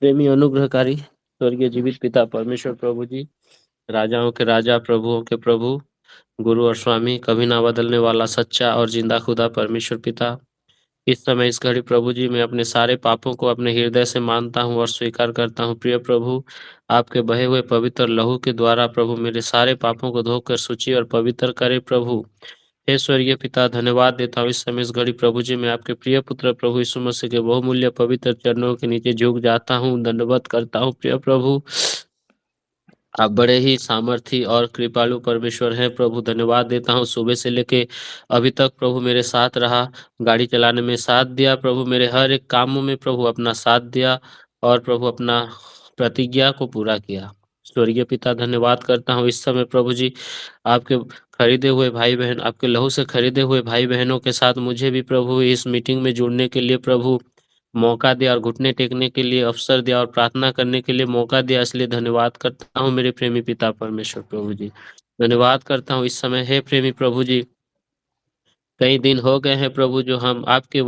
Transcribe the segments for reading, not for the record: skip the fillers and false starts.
प्रेमी अनुग्रहकारी स्वर्गीय जीवित पिता परमेश्वर प्रभु जी, राजाओं के राजा, प्रभुओं के प्रभु, गुरु और स्वामी, कभी ना बदलने वाला सच्चा और जिंदा खुदा परमेश्वर पिता, इस समय इस घड़ी प्रभु जी मैं अपने सारे पापों को अपने हृदय से मानता हूँ और स्वीकार करता हूँ। प्रिय प्रभु, आपके बहे हुए पवित्र लहू के द्वारा प्रभु मेरे सारे पापों को धोकर शुचि और पवित्र करे प्रभु। हे स्वर्गीय पिता, धन्यवाद देता हूँ इस समय इस घड़ी प्रभु जी मैं आपके प्रिय पुत्र प्रभु यीशु मसीह के बहुमूल्य पवित्र चरणों के नीचे झुक जाता हूँ, दंडवत करता हूँ। प्रिय प्रभु, आप बड़े ही सामर्थी और कृपालु परमेश्वर हैं प्रभु। धन्यवाद देता हूँ सुबह से लेके अभी तक प्रभु मेरे साथ रहा, गाड़ी चलाने में साथ दिया प्रभु, मेरे हर एक कामों में प्रभु अपना साथ दिया और प्रभु अपना प्रतिज्ञा को पूरा किया। स्वर्गीय पिता, धन्यवाद करता हूँ इस समय प्रभु जी आपके खरीदे हुए भाई बहन, आपके लहू से खरीदे हुए भाई बहनों के साथ मुझे भी प्रभु इस मीटिंग में जुड़ने के लिए प्रभु मौका दिया और घुटने टेकने के लिए अवसर दिया और प्रार्थना करने के लिए मौका दिया, इसलिए धन्यवाद करता हूँ मेरे प्रेमी पिता परमेश्वर प्रभु जी। धन्यवाद करता हूँ इस समय हे प्रेमी प्रभु जी, कई दिन हो गए हैं प्रभु जो हम आपके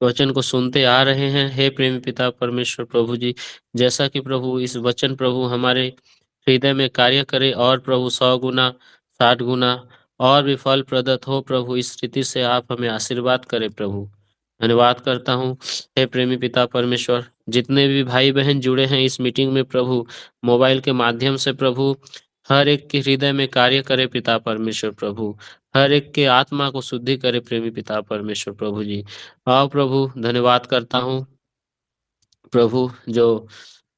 वचन को सुनते आ रहे हैं। हे प्रेमी पिता परमेश्वर प्रभु जी, जैसा कि प्रभु इस वचन प्रभु हमारे हृदय में कार्य करे और प्रभु 100 गुना 60 गुना और भी फल प्रदत्त हो प्रभु, इस रीति से आप हमें आशीर्वाद करें प्रभु। धन्यवाद करता हूँ हे प्रेमी पिता परमेश्वर, जितने भी भाई बहन जुड़े हैं इस मीटिंग में प्रभु मोबाइल के माध्यम से प्रभु, हर एक के हृदय में कार्य करे पिता परमेश्वर प्रभु, हर एक के आत्मा को शुद्धि करे प्रेमी पिता परमेश्वर प्रभु जी। आओ प्रभु, धन्यवाद करता हूँ प्रभु, जो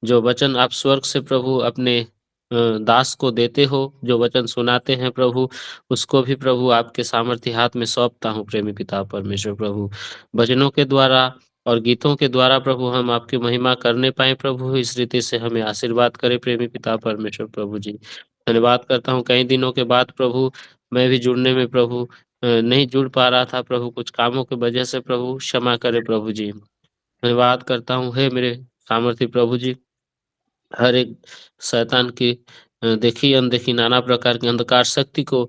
जो वचन आप स्वर्ग से प्रभु अपने दास को देते हो, जो वचन सुनाते हैं प्रभु, उसको भी प्रभु आपके सामर्थ्य हाथ में सौंपता हूँ प्रेमी पिता परमेश्वर प्रभु। भजनों के द्वारा और गीतों के द्वारा प्रभु हम आपकी महिमा करने पाए प्रभु, इस रीति से हमें आशीर्वाद करे प्रेमी पिता परमेश्वर प्रभु जी। धन्यवाद करता हूँ कई दिनों के बाद प्रभु मैं भी जुड़ने में प्रभु नहीं जुड़ पा रहा था प्रभु, कुछ कामों की वजह से प्रभु क्षमा करे प्रभु जी। धन्यवाद करता हूँ हे मेरे सामर्थी प्रभु जी, हर एक शैतान की देखी अनदेखी नाना प्रकार की अंधकार शक्ति को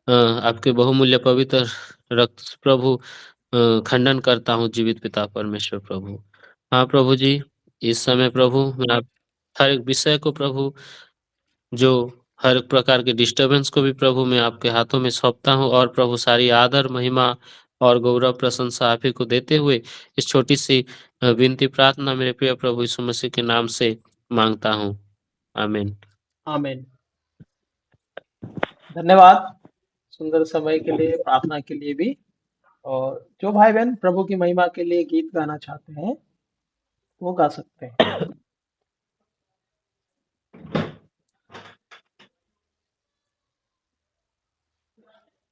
आपके बहुमूल्य पवित्र रक्त से प्रभु खंडन करता हूँ जीवित पिता परमेश्वर प्रभु। हाँ प्रभु जी, इस समय प्रभु मैं आप हर एक विषय को प्रभु, जो हर एक प्रकार के डिस्टरबेंस को भी प्रभु मैं आपके हाथों में सौंपता हूँ और प्रभु सारी आदर महिमा और गौरव प्रशंसा आप ही को देते हुए इस छोटी सी विनती प्रार्थना मेरे प्रिय प्रभु यीशु मसीह के नाम से मांगता हूँ, आमीन। आमीन। धन्यवाद सुंदर समय के लिए, प्रार्थना के लिए भी। और जो भाई बहन प्रभु की महिमा के लिए गीत गाना चाहते हैं वो गा सकते हैं।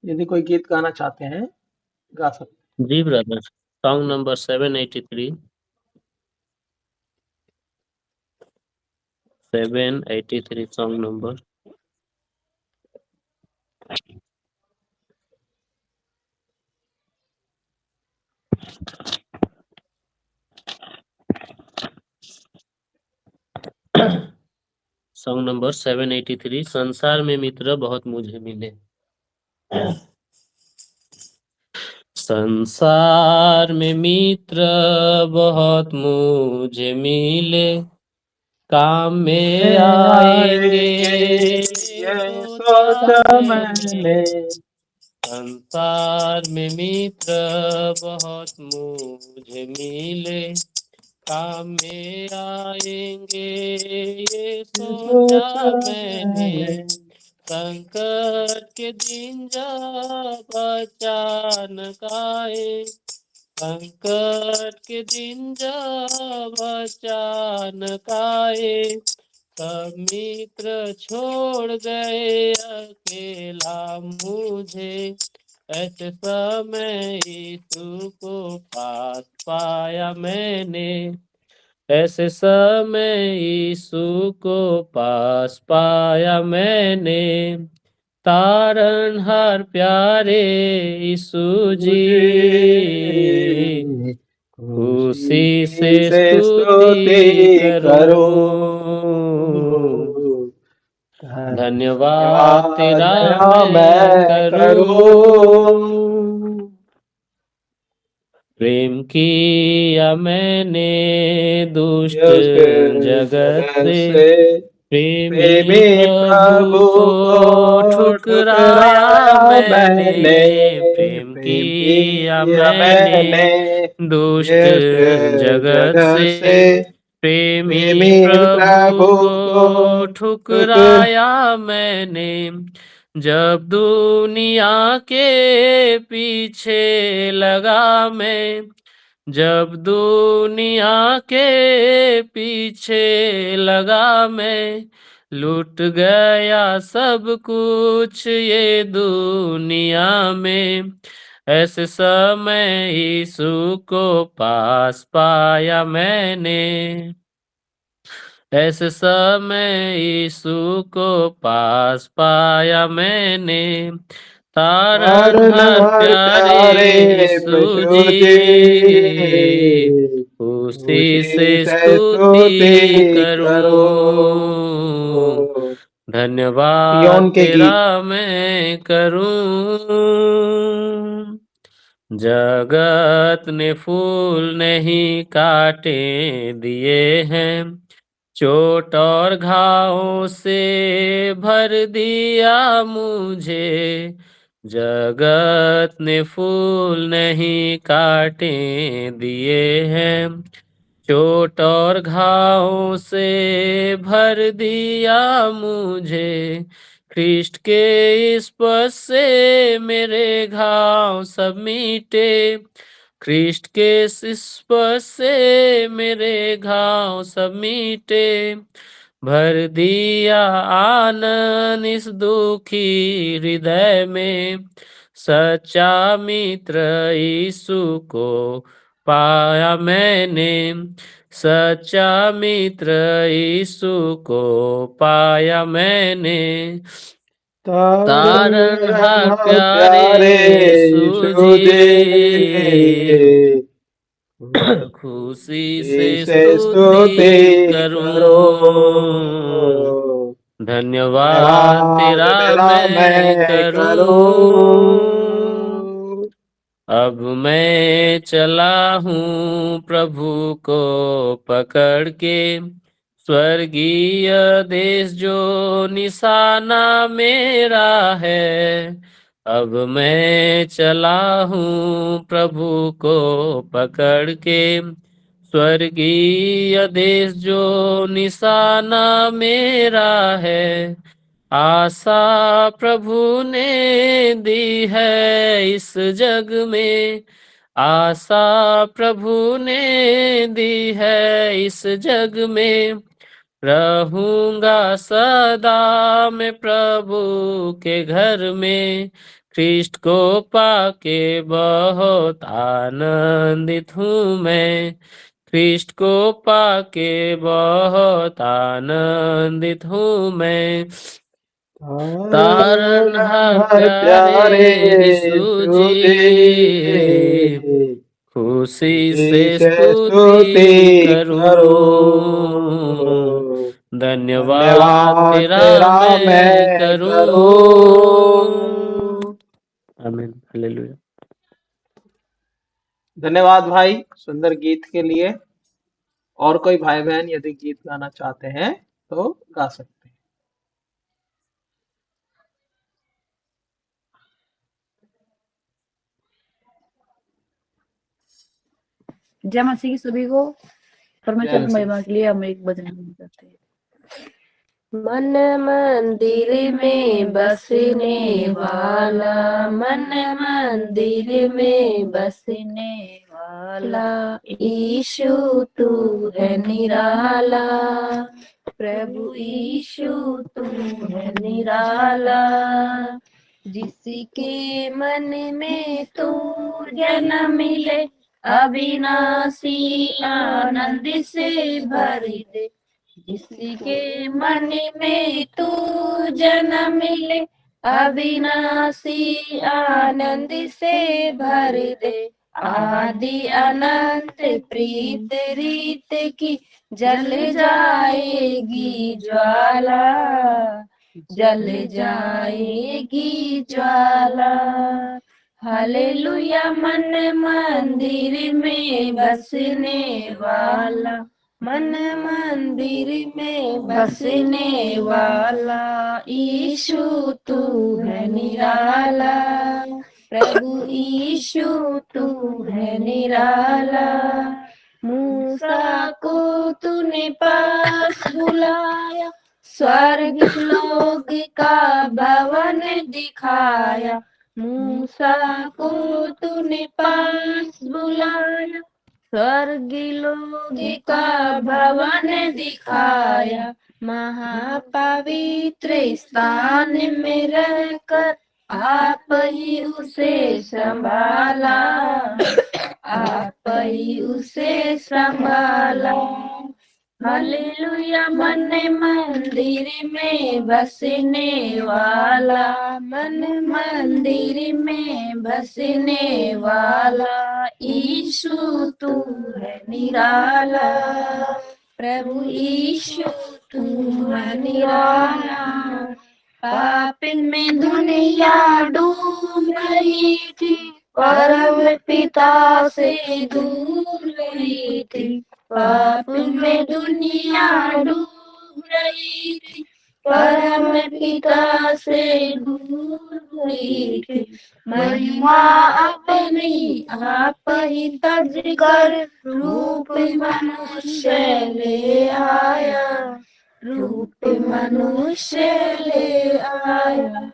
यदि कोई गीत गाना चाहते हैं गा सकते जी brother, song number 783 song number. Song number 783, संसार में मित्र बहुत मुझे मिले। संसार में मित्र बहुत मुझे मिले, काम में आएंगे ये सोचा सोचा मैंने। मैंने। संसार में मित्र बहुत मुझे मिले, काम में आएंगे ये सोचा सोचा मैंने। मैंने। संकट के दिन जब अचानक आए, संकट के दिन जब अचानक आए, सब मित्र छोड़ गए अकेला मुझे। ऐसे समय यीशु को पास पाया मैंने, ऐसे समय यीशु को पास पाया मैंने। तारनहार प्यारे यीशु जी, मुझे खुशी से खुशी से स्तुति स्तुति करूं। करो। धन्यवाद तेरा धन्यवाद मैं मैं करूं। करूं। प्रेम किया मैंने दुष्ट जगत से, प्रेमी प्रभु को ठुकराया मैंने। प्रेम किया मैंने दुष्ट जगत से, प्रेमी प्रभु को ठुकराया मैंने। जब दुनिया के पीछे लगा मैं, जब दुनिया के पीछे लगा मैं, लूट गया सब कुछ ये दुनिया में। ऐसे समय यीशु को पास पाया मैंने, ऐसे समय यीशु को पास पाया मैंने। तारनहार प्यारे यीशु जी, खुशी से स्तुति करूं, धन्यवाद तेरा मैं करूं। जगत ने फूल नहीं काटे दिए हैं, चोट और घावों से भर दिया मुझे। जगत ने फूल नहीं काटे दिए हैं, चोट और घावों से भर दिया मुझे। ख्रिस्ट के स्पर्श से मेरे घाव सब मिटे, ख्रिस्ट के स्पर्श से मेरे घाव सब मिटे। भर दिया आनंद इस दुखी हृदय में, सच्चा मित्र यीशु को पाया मैंने। सच्चा मित्र यीशु को पाया मैंने। तारनहार प्यारे यीशु जी, खुशी से स्तुति करूं, धन्यवाद तेरा मैं करूं। अब मैं चला हूँ प्रभु को पकड़ के, स्वर्गीय देश जो निशाना मेरा है। अब मैं चला हूँ प्रभु को पकड़ के, स्वर्गीय देश जो निशाना मेरा है। आशा प्रभु ने दी है इस जग में, आशा प्रभु ने दी है इस जग में। रहूंगा सदा मैं प्रभु के घर में, ख्रिस्ट को पाके बहुत आनंदित हूँ मैं। ख्रिस्ट को पाके बहुत आनंदित हूँ मैं। तारनहार प्यारे यीशु जी, खुशी से स्तुति करूं, धन्यवाद तेरा मैं करूं। आमीन, हालेलुया। धन्यवाद भाई सुंदर गीत के लिए। और कोई भाई बहन यदि गीत गाना चाहते हैं तो गा सकते हैं। जय मसीह की सभी को। परमेश्वर की महिमा के लिए हम एक भजन गाते हैं। मन मंदिर में बसने वाला, मन मंदिर में बसने वाला, यीशु तू है निराला। प्रभु यीशु तू है निराला। जिसके मन में तू जन्म मिले, अविनाशी आनंद से भर दे। जिसके मन में तू जन्म मिले, अविनाशी आनंद से भर दे। आदि अनंत प्रीत रीत की जल जाएगी ज्वाला, जल जाएगी ज्वाला। हालेलुया मन मंदिर में बसने वाला, मन मंदिर में बसने वाला, यीशु तू है निराला, प्रभु यीशु तू है निराला। मूसा को तूने पास बुलाया, स्वर्ग लोक का भवन दिखाया। मूसा को तूने पास बुलाया, स्वर्ग लोक का भवन दिखाया। महापवित्र स्थान में रहकर आप ही उसे संभाला, आप ही उसे संभाला। हालेलुया मन मंदिर में बसने वाला, मन मंदिर में बसने वाला, यीशु तू है निराला, प्रभु यीशु तू है निराला। पाप में दुनिया डूब रही थी, परम पिता से दूर रही थी। पाप में दुनिया डूब रही थी, परम पिता से दूर रही थी। महिमा अपनी आप ही तज कर रूप मनुष्य ले आया, रूप मनुष्य ले आया।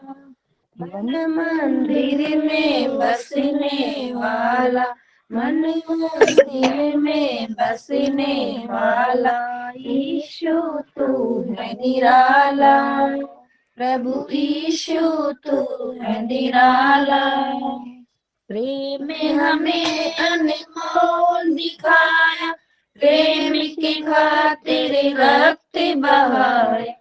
मन मंदिर में बसने वाला, मन मंदिर में बसने वाला, यीशु तू है निराला, प्रभु यीशु तू है निराला। प्रेम हमें अनमोल दिखाया, प्रेम की खातिर रक्त बहाया।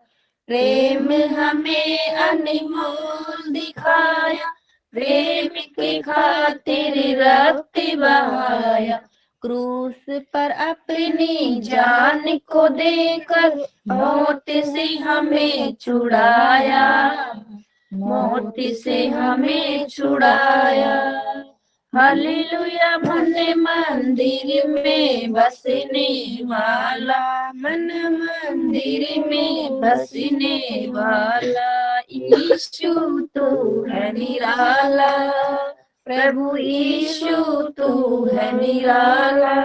प्रेम हमें अनमोल दिखाया, प्रेम की खातिर रक्त बहाया। क्रूस पर अपनी जान को देकर मौत से हमें छुड़ाया, मौत से हमें छुड़ाया। हालेलुया मन मंदिर में बसने वाला, मन मंदिर में बसने वाला, यीशु तू है निराला, प्रभु यीशु तू है निराला।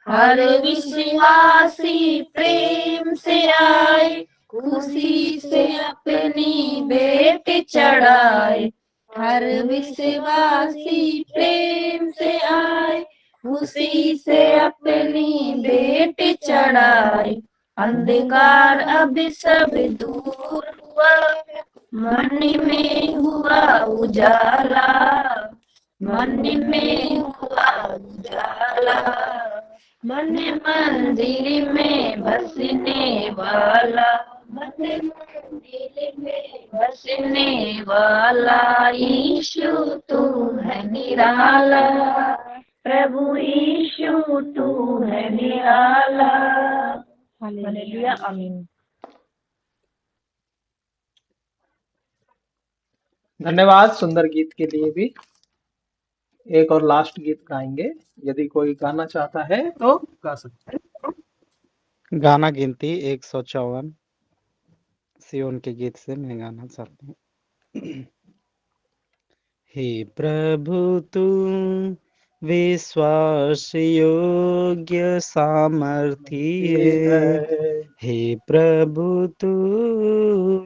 हर विश्वासी प्रेम से आए, खुशी से अपनी भेंट चढ़ाए। हर विश्वासी प्रेम से आए, खुशी से अपनी भेंट चढ़ाए। अंधकार अब सब दूर हुआ, मन में हुआ उजाला, मन में हुआ उजाला। मन मंदिर में बसने वाला, मन मंदिर में बसने वाला, यीशु तू है निराला, प्रभु यीशु तू है निराला। हालेलुया आमीन। धन्यवाद सुंदर गीत के लिए भी। एक और लास्ट गीत गाएंगे, यदि कोई गाना चाहता है तो गा सकते हैं। गाना गिनती 154 सियोन के गीत से मैं गाना चाहती हूँ। हे प्रभु तू विश्वास योग्य सामर्थी है, हे प्रभु तू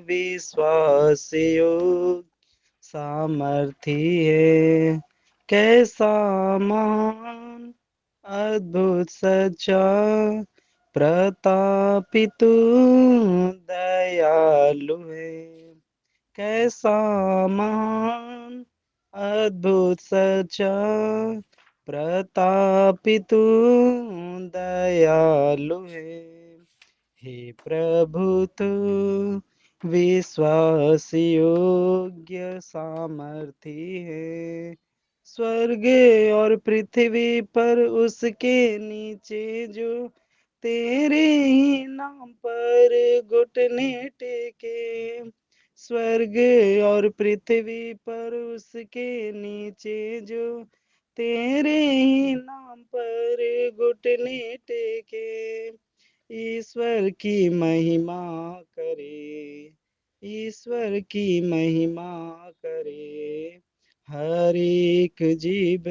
विश्वास योग्य सामर्थी है। कैसा महान अद्भुत सच्चा प्रतापी तू दयालु है। कैसा महान अद्भुत सच्चा प्रतापी तू दयालु है। हे प्रभु तू विश्वास योग्य सामर्थी है। स्वर्ग और पृथ्वी पर उसके नीचे जो तेरे ही नाम पर घुटने टेके, स्वर्ग और पृथ्वी पर उसके नीचे जो तेरे ही नाम पर घुटने टेके ईश्वर की महिमा करे, ईश्वर की महिमा करे। हर एक जीव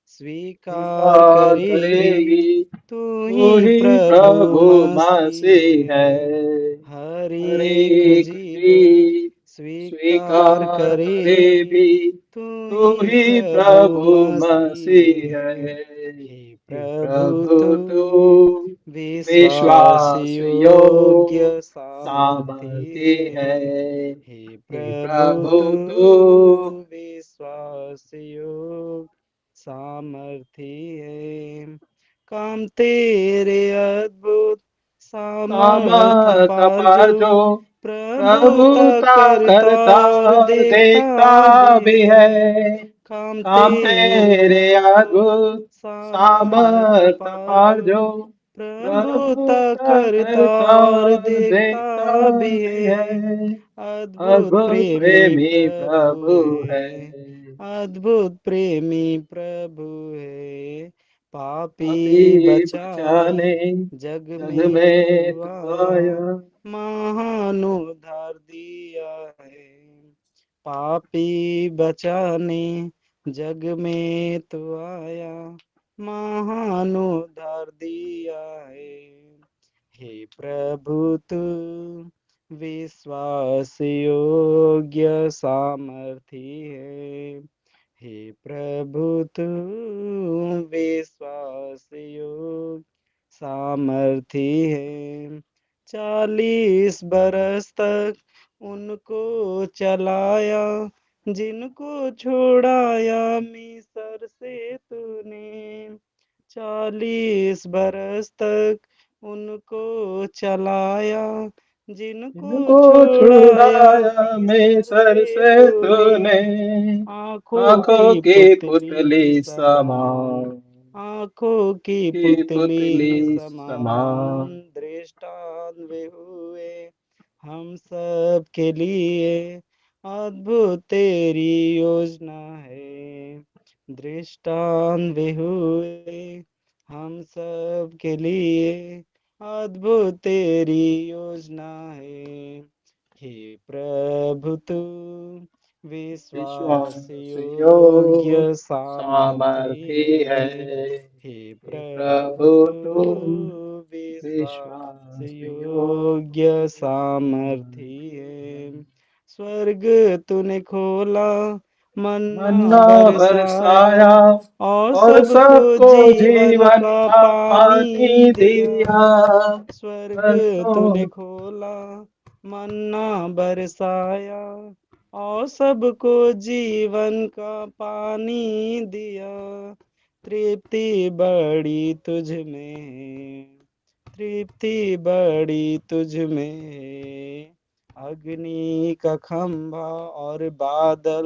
स्वीकार स्वीकार करेगी, करेगी, तू तू ही ही प्रभु प्रभु मसीह मसीह है। है। हर हर एक एक जीव जीव स्वीकार स्वीकार करे करेगी, भी, तू तू ही ही प्रभु प्रभु मसीह मसीह है। है। हे हे प्रभु प्रभु तू तू विश्वास विश्वास योग्य योग्य सामर्थी सामर्थी है। है। हे हे प्रभु प्रभु तू तू विश्वास योग्य सामर्थी है। काम तेरे अद्भुत सामर्थ सामर्थ पार जो पर जो प्रभुता प्रभुता करता करता और और देखता देखता भी भी है। है। काम काम तेरे तेरे अद्भुत अद्भुत सामर्थ सामर्थ पार पर जो जो प्रभुता प्रभुता करता करता और और देखता देखता भी भी है। है। अद्भुत अद्भुत प्रेमी प्रेमी प्रभु प्रभु है। है, अद्भुत प्रेमी प्रभु है। पापी पापी बचाने बचाने जग जग में तू में तू आया, आया। महान उद्धार दिया है। पापी बचाने जग में तू आया, महान उद्धार दिया है। हे प्रभु तू विश्वास योग्य सामर्थी है। हे प्रभु तू विश्वास योग्य सामर्थी है। 40 बरस तक उनको चलाया, जिनको छुड़ाया मिस्र से तूने। 40 बरस तक उनको चलाया, जिनको इनको छुड़ाया छुड़ाया में मिस्र सर से से तूने। तूने। आंखों आंखों की की पुतली पुतली समान, समान, आंखों की की पुतली पुतली समान समान। दृष्टांत वे हुए हम सब के लिए। अद्भुत तेरी योजना है, दृष्टांत वे हुए हम सब के लिए। अद्भुत तेरी योजना है। हे प्रभु तू विश्वास विश्वास योग योग्य सामर्थी सामर्थी है। है। हे हे प्रभु प्रभु तू तुम विश्वास विश्वास योग्य योग्य सामर्थी सामर्थी है। है। स्वर्ग तूने खोला, मन्ना मन्ना बरसाया बरसाया और और सबको सबको जीवन जीवन का का पानी पानी दिया। दिया। स्वर्ग तूने बरसों खोला, मन्ना बरसाया और सबको जीवन का पानी दिया। तृप्ति बड़ी तुझ में है, तृप्ति बड़ी तुझ में है। अग्नि का खंभा और बादल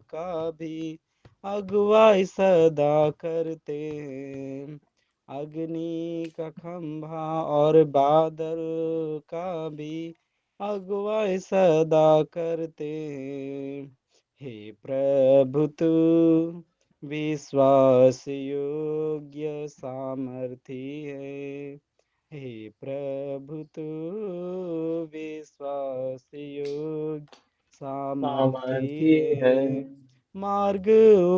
का भी अगुवाई सदा करते हैं। अग्नि का खंभा और बादल का भी अगुवाई सदा करते हैं। हे प्रभु तू विश्वास योग्य सामर्थी है। हे प्रभु तू विश्वास योग्य सामर्थी सामर्थी है। है। मार्ग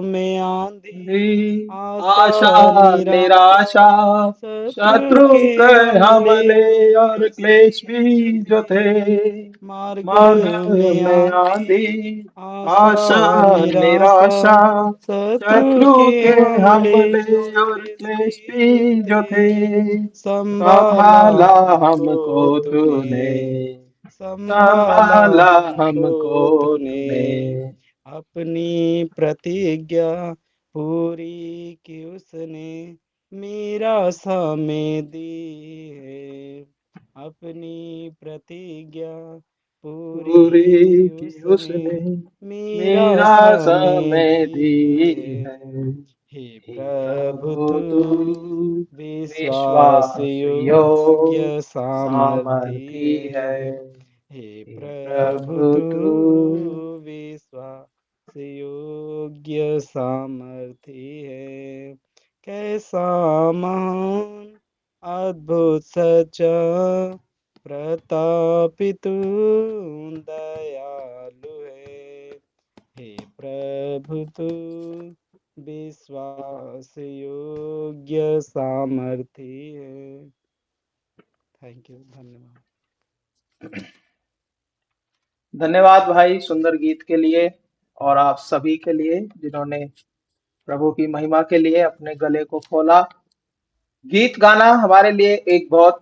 में आंधी दी आशा आशा निराशा, निराशा, शत्रु शत्रु के के हमले हमले और और क्लेश क्लेश भी भी जो जो थे। थे। मार्ग मार्ग में में आंधी आंधी आशा आशा निराशा, निराशा, शत्रु शत्रु के के हमले हमले और और क्लेश क्लेश भी जो भी जो थे। थे। संभाला संभाला हमको हमको तूने, तूने, संभाला संभाला हमको हमको तूने। तूने। अपनी प्रतिज्ञा पूरी की उसने मेरा में दी है। अपनी प्रतिज्ञा पूरी पूरी की की उसने उसने मेरा मेरा में समय दी दी है। है। हे हे प्रभु प्रभु तू तू विश्वास विश्वास योग्य योग्य सामर्थी सामर्थी है। है। हे हे प्रभु प्रभु तू तू विश्वास योग्य सामर्थी है, कैसा महान अद्भुत सच्चा प्रतापी तू दयालु है। हे प्रभु तू विश्वास योग्य सामर्थी है। थैंक यू, धन्यवाद। धन्यवाद भाई सुंदर गीत के लिए, और आप सभी के लिए जिन्होंने प्रभु की महिमा के लिए अपने गले को खोला। गीत गाना हमारे लिए एक बहुत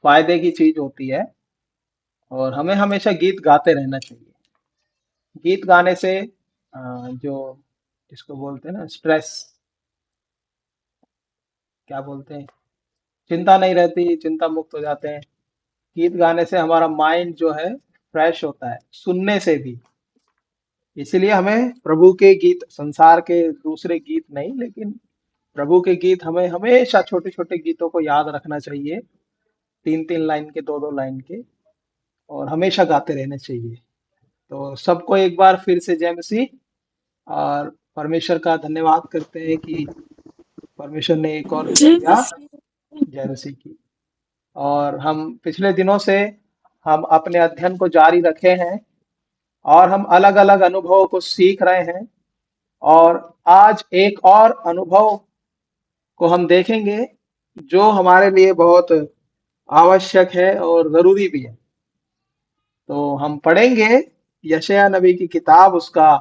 फायदे की चीज होती है, और हमें हमेशा गीत गाते रहना चाहिए। गीत गाने से जो जिसको बोलते हैं ना स्ट्रेस, क्या बोलते हैं, चिंता नहीं रहती, चिंता मुक्त हो जाते हैं। गीत गाने से हमारा माइंड जो है फ्रेश होता है, सुनने से भी। इसलिए हमें प्रभु के गीत, संसार के दूसरे गीत नहीं, लेकिन प्रभु के गीत हमें हमेशा छोटे छोटे गीतों को याद रखना चाहिए, 3-3 लाइन के, 2-2 लाइन के, और हमेशा गाते रहना चाहिए। तो सबको एक बार फिर से जय मसीह, और परमेश्वर का धन्यवाद करते हैं कि परमेश्वर ने एक और दिन दिया। जय मसीह की। और हम पिछले दिनों से हम अपने अध्ययन को जारी रखे हैं, और हम अलग अलग अनुभवों को सीख रहे हैं, और आज एक और अनुभव को हम देखेंगे जो हमारे लिए बहुत आवश्यक है और जरूरी भी है। तो हम पढ़ेंगे यशायाह नबी की किताब, उसका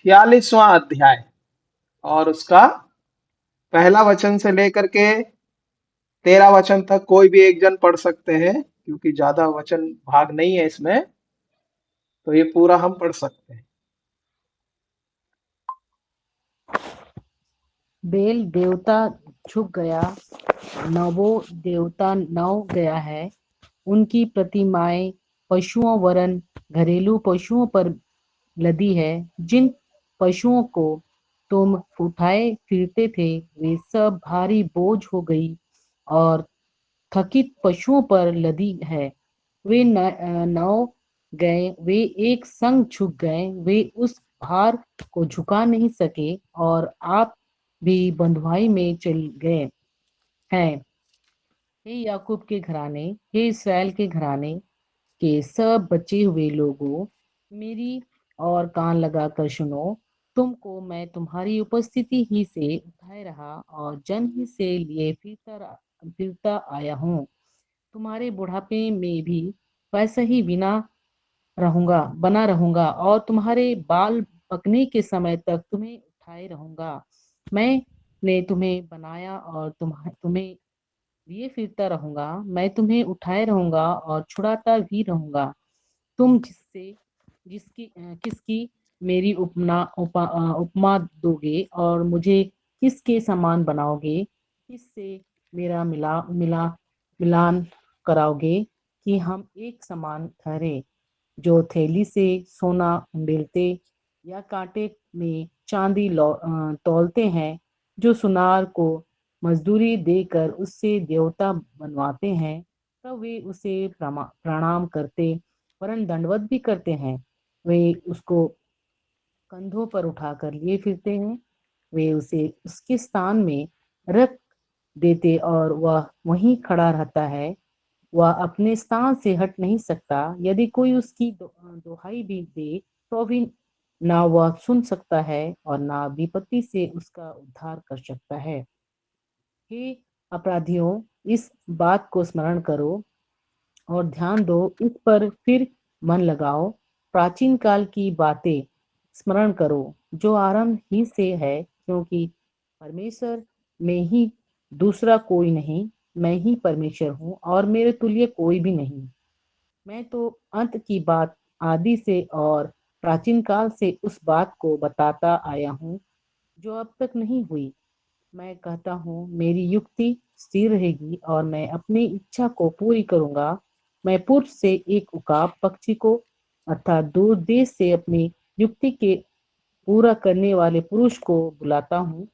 46वां अध्याय, और उसका पहला वचन से लेकर के 13 वचन तक कोई भी एक जन पढ़ सकते हैं, क्योंकि ज्यादा वचन भाग नहीं है इसमें, तो ये पूरा हम पढ़ सकते हैं। बेल देवता झुक गया, नवो देवता नव गया है। उनकी प्रतिमाएं पशुओं वरन घरेलू पशुओं पर लदी है। जिन पशुओं को तुम उठाए फिरते थे वे सब भारी बोझ हो गई और थकित पशुओं पर लदी है। वे नौ गए, वे एक संग झुक गए, वे उस भार को झुका नहीं सके और आप भी बंधुआई में चल गए हैं। हे याकूब के घराने, हे इस्राएल के घराने के सब बचे हुए लोगों, मेरी और कान लगाकर सुनो। तुमको मैं तुम्हारी उपस्थिति ही से उठाए रहा और जन्म ही से लिए फिरता आया हूँ। तुम्हारे बुढ़ापे में भी वैसा ही बना रहूंगा और तुम्हारे बाल पकने के समय तक तुम्हें उठाए रहूंगा। मैंने तुम्हें बनाया और तुम्हें लिए फिरता रहूंगा। मैं तुम्हें उठाए रहूंगा और छुड़ाता भी रहूंगा। तुम किसकी मेरी उपमा दोगे और मुझे किसके समान बनाओगे? किससे मेरा मिलान कराओगे कि हम एक समान ठहरे? जो थैली से सोना उंडेलते या कांटे में चांदी तौलते हैं, जो सुनार को मजदूरी देकर उससे देवता बनवाते हैं, तब वे उसे प्रणाम करते वरन दंडवत भी करते हैं। वे उसको कंधों पर उठाकर लिए फिरते हैं। वे उसे उसके स्थान में रख देते और वह वहीं खड़ा रहता है। वह अपने स्थान से हट नहीं सकता। यदि कोई उसकी दुहाई भी दे तो भी ना वह सुन सकता है और ना विपत्ति से उसका उद्धार कर सकता है। हे अपराधियों, इस बात को स्मरण करो और ध्यान दो, इस पर फिर मन लगाओ। प्राचीन काल की बातें स्मरण करो जो आरंभ ही से है, क्योंकि परमेश्वर में ही दूसरा कोई नहीं। मैं ही परमेश्वर हूँ और मेरे तुल्य कोई भी नहीं। मैं तो अंत की बात आदि से और प्राचीन काल से उस बात को बताता आया हूँ जो अब तक नहीं हुई। मैं कहता हूँ मेरी युक्ति स्थिर रहेगी और मैं अपनी इच्छा को पूरी करूंगा। मैं पूर्व से एक उकाब पक्षी को अर्थात दूर देश से अपनी युक्ति के पूरा करने वाले पुरुष को बुलाता हूँ।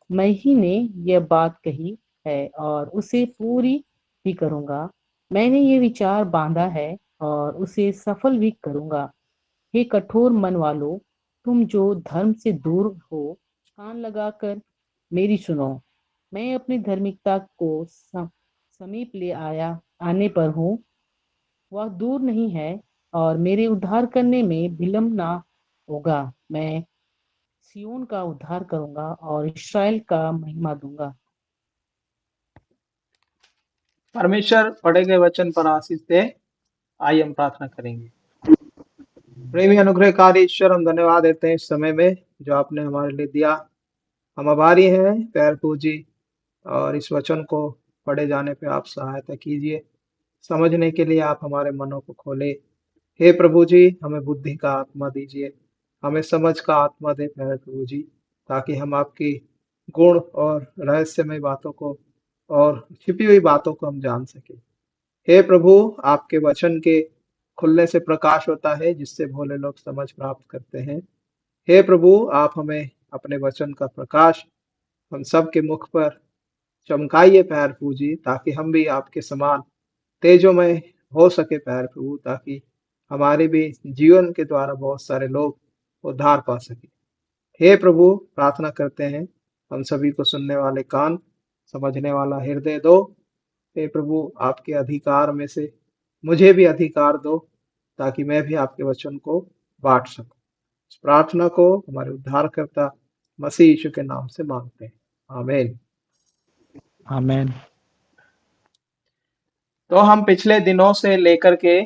मैं ही ने यह बात कही है और उसे पूरी भी करूंगा। मैंने ये विचार बांधा है और उसे सफल भी करूंगा। हे कठोर मन वालों, तुम जो धर्म से दूर हो, कान लगाकर मेरी सुनो। मैं अपनी धार्मिकता को समीप ले आने पर हूँ। वह दूर नहीं है और मेरे उद्धार करने में विलंब ना होगा। मैं सियोन का उद्धार करूंगा और इस्राएल का महिमा दूंगा। परमेश्वर पढ़े गए वचन पर आशीष दे। आइए हम प्रार्थना करेंगे। प्रेमी अनुग्रहकारी ईश्वर, हम धन्यवाद देते हैं इस समय में जो आपने हमारे लिए दिया। हम आभारी हैं प्यार पूजी, और इस वचन को पढ़े जाने पे आप सहायता कीजिए। समझने के लिए आप हमारे मनों को खोले। हे प्रभु जी, हमें बुद्धि का आत्मा दीजिए, हमें समझ का आत्मा दे प्यारे प्रभु जी, ताकि हम आपकी गुण और रहस्यमय बातों को और छिपी हुई बातों को हम जान सके। हे प्रभु, आपके वचन के खुलने से प्रकाश होता है, जिससे भोले लोग समझ प्राप्त करते हैं। हे प्रभु, आप हमें अपने वचन का प्रकाश हम सब के मुख पर चमकाइए प्यार प्रभु जी, ताकि हम भी आपके समान तेजोमय हो सके प्यार प्रभु, ताकि हमारे भी जीवन के द्वारा बहुत सारे लोग उद्धार पा सके। हे प्रभु, प्रार्थना करते हैं हम सभी को सुनने वाले कान, समझने वाला हृदय दो। हे प्रभु, आपके अधिकार में से मुझे भी अधिकार दो, ताकि मैं भी आपके वचन को बांट सकूं। इस प्रार्थना को हमारे उद्धारकर्ता मसीह यीशु के नाम से मांगते हैं, आमीन। आमेन। तो हम पिछले दिनों से लेकर के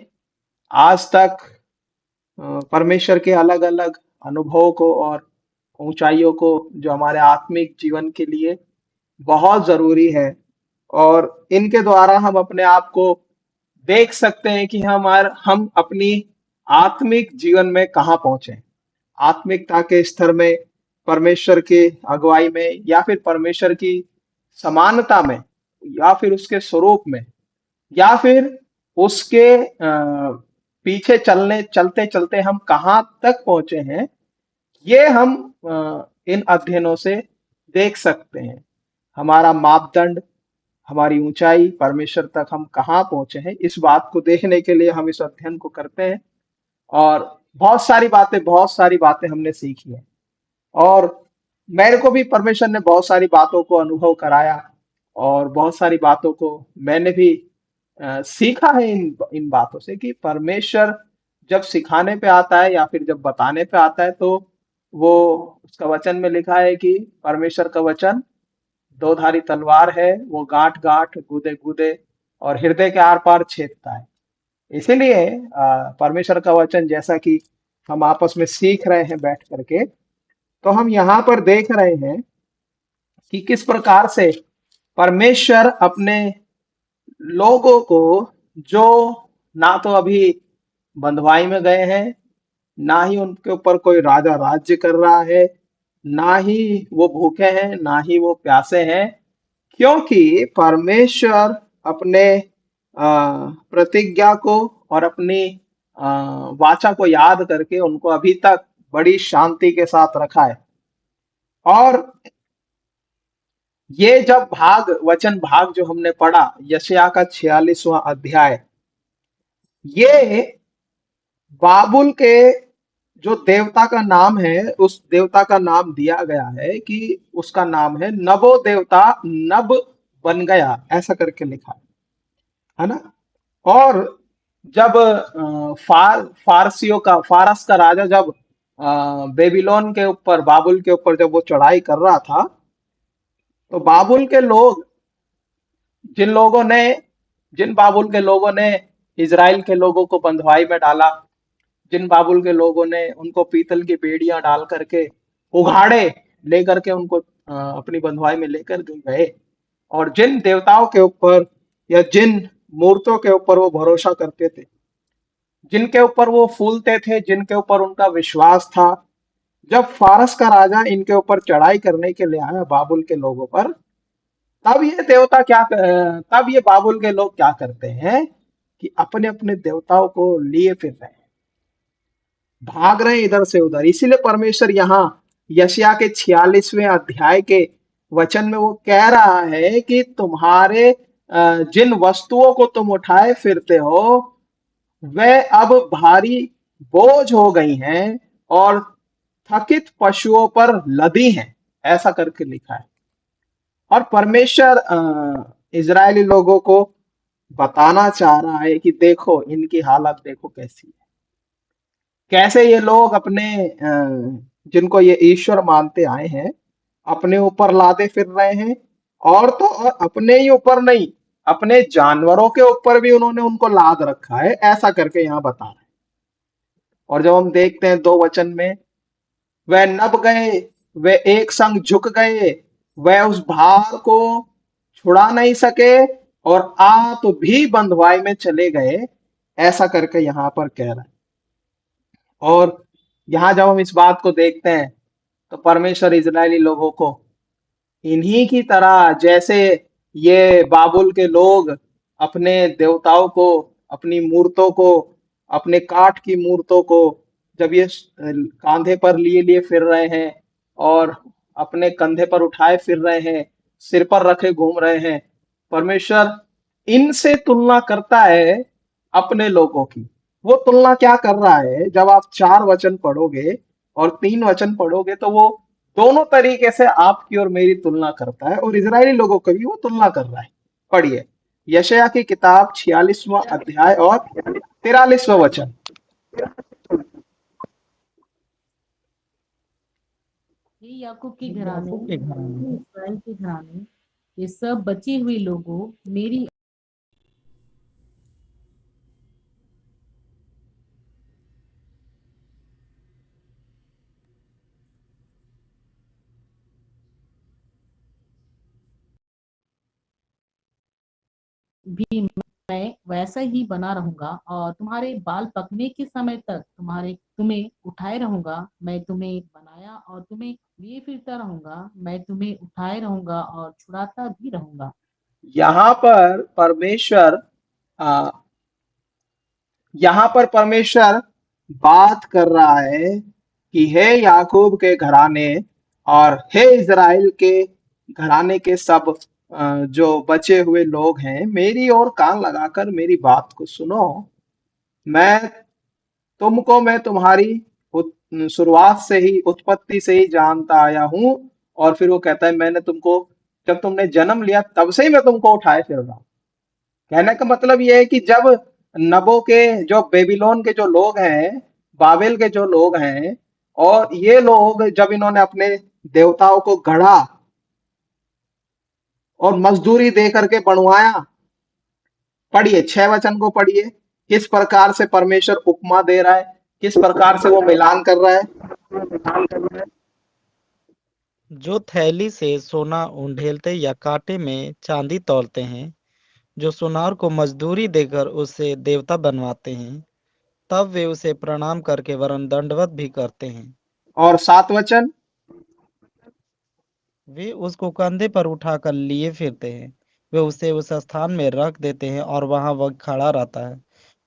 आज तक परमेश्वर के अलग अलग अनुभवों को और ऊंचाइयों को, जो हमारे आत्मिक जीवन के लिए बहुत जरूरी है, और इनके द्वारा हम अपने आप को देख सकते हैं कि हम अपनी आत्मिक जीवन में कहाँ पहुंचे, आत्मिकता के स्तर में, परमेश्वर के अगुवाई में, या फिर परमेश्वर की समानता में, या फिर उसके स्वरूप में, या फिर उसके पीछे चलते चलते हम कहाँ तक पहुंचे हैं। ये हम इन अध्ययनों से देख सकते हैं। हमारा मापदंड, हमारी ऊंचाई, परमेश्वर तक हम कहाँ पहुंचे हैं, इस बात को देखने के लिए हम इस अध्ययन को करते हैं। और बहुत सारी बातें हमने सीखी हैं, और मेरे को भी परमेश्वर ने बहुत सारी बातों को अनुभव कराया, और बहुत सारी बातों को मैंने भी सीखा है इन बातों से, कि परमेश्वर जब सिखाने पे आता है या फिर जब बताने पे आता है, तो वो उसका वचन में लिखा है कि परमेश्वर का वचन दो धारी तलवार है, वो गांठ गांठ, गुदे गुदे और हृदय के आर पार छेदता है। इसीलिए परमेश्वर का वचन, जैसा कि हम आपस में सीख रहे हैं बैठ करके, तो हम यहाँ पर देख रहे हैं कि किस प्रकार से परमेश्वर अपने लोगों को, जो ना तो अभी बंधुआई में गए हैं, ना ही उनके ऊपर कोई राजा राज्य कर रहा है, ना ही वो भूखे हैं, ना ही वो प्यासे हैं, क्योंकि परमेश्वर अपने प्रतिज्ञा को और अपनी वाचा को याद करके उनको अभी तक बड़ी शांति के साथ रखा है। और ये जब वचन भाग जो हमने पढ़ा, यशायाह का 46वां अध्याय, ये बाबुल के जो देवता का नाम है, उस देवता का नाम दिया गया है कि उसका नाम है नबो देवता, नब बन गया, ऐसा करके लिखा है ना। और जब फारस का राजा जब बेबीलोन के ऊपर, बाबुल के ऊपर जब वो चढ़ाई कर रहा था, तो बाबुल के लोग, जिन बाबुल के लोगों ने इजराइल के लोगों को बंधुआई में डाला, जिन बाबुल के लोगों ने उनको पीतल की बेड़ियां डाल करके उघाड़े लेकर के उनको अपनी बंधुआई में लेकर गए, और जिन देवताओं के ऊपर या जिन मूर्तों के ऊपर वो भरोसा करते थे, जिनके ऊपर वो फूलते थे, जिनके ऊपर उनका विश्वास था, जब फारस का राजा इनके ऊपर चढ़ाई करने के लिए आया बाबुल के लोगों पर, तब ये बाबुल के लोग क्या करते हैं कि अपने अपने देवताओं को लिए फिर रहे हैं, भाग रहे हैं इधर से उधर। इसीलिए परमेश्वर यहाँ यशायाह के 46वें अध्याय के वचन में वो कह रहा है कि तुम्हारे जिन वस्तुओं को तुम उठाए फिरते हो वे अब भारी बोझ हो गई हैं और थकित पशुओं पर लदी हैं, ऐसा करके लिखा है। और परमेश्वर इजरायली लोगों को बताना चाह रहा है कि देखो इनकी हालत देखो कैसी है, कैसे ये लोग अपने जिनको ये ईश्वर मानते आए हैं अपने ऊपर लादे फिर रहे हैं, और तो और अपने ही ऊपर नहीं, अपने जानवरों के ऊपर भी उन्होंने उनको लाद रखा है, ऐसा करके यहाँ बता रहे हैं। और जब हम देखते हैं 2 वचन में, वह नब गए, वे एक संग झुक गए, वह उस भार को छुड़ा नहीं सके और आप भी बंधुआई में चले गए, ऐसा करके यहाँ पर कह रहा है। और यहाँ जब हम इस बात को देखते हैं तो परमेश्वर इजरायली लोगों को इन्हीं की तरह, जैसे ये बाबुल के लोग अपने देवताओं को, अपनी मूर्तों को, अपने काठ की मूर्तों को जब ये कांधे पर लिए लिए फिर रहे हैं और अपने कंधे पर उठाए फिर रहे हैं, सिर पर रखे घूम रहे हैं, परमेश्वर इनसे तुलना करता है अपने लोगों की। वो तुलना क्या कर रहा है, जब आप 4 वचन पढ़ोगे और 3 वचन पढ़ोगे तो वो दोनों तरीके से आपकी और मेरी तुलना करता है, और इजरायली लोगों की भी वो तुलना कर रहा है। पढ़िए यशायाह की किताब 46वां अध्याय और 43वां वचन। हे याकूब के घराने, हे इस्राएल के घराने, ये सब बचे हुए लोगों, मेरी भी मैं वैसा ही बना रहूंगा और तुम्हारे बाल पकने के समय तक तुम्हें उठाए रहूंगा। मैं तुम्हें बनाया और तुम्हें लिए फिरता रहूंगा। मैं तुम्हें उठाए रहूंगा और छुड़ाता भी रहूंगा। यहाँ पर परमेश्वर आ, यहाँ पर परमेश्वर बात कर रहा है कि हे याकूब के घराने और हे इजराइल के घराने के सब जो बचे हुए लोग हैं, मेरी ओर कान लगाकर मेरी बात को सुनो। मैं तुम्हारी शुरुआत से ही, उत्पत्ति से ही जानता आया हूं। और फिर वो कहता है मैंने तुमको, जब तुमने जन्म लिया तब से ही मैं तुमको उठाए फिर रहा हूं। कहने का मतलब ये है कि जब नबो के, जो बेबीलोन के जो लोग हैं, बाबेल के जो लोग हैं, और ये लोग जब इन्होंने अपने देवताओं को गढ़ा और मजदूरी दे करके बनवाया, पढ़िए 6 वचन को पढ़िए, किस प्रकार से परमेश्वर उपमा दे रहा है, किस प्रकार से वो मिलान कर रहा है। जो थैली से सोना उंडेलते या कांटे में चांदी तौलते हैं, जो सुनार को मजदूरी देकर उसे देवता बनवाते हैं, तब वे उसे प्रणाम करके वरन दंडवत भी करते हैं। और 7 वचन, वे उसको कंधे पर उठाकर लिए फिरते हैं, वे उसे उस स्थान में रख देते हैं और वहां वह खड़ा रहता है।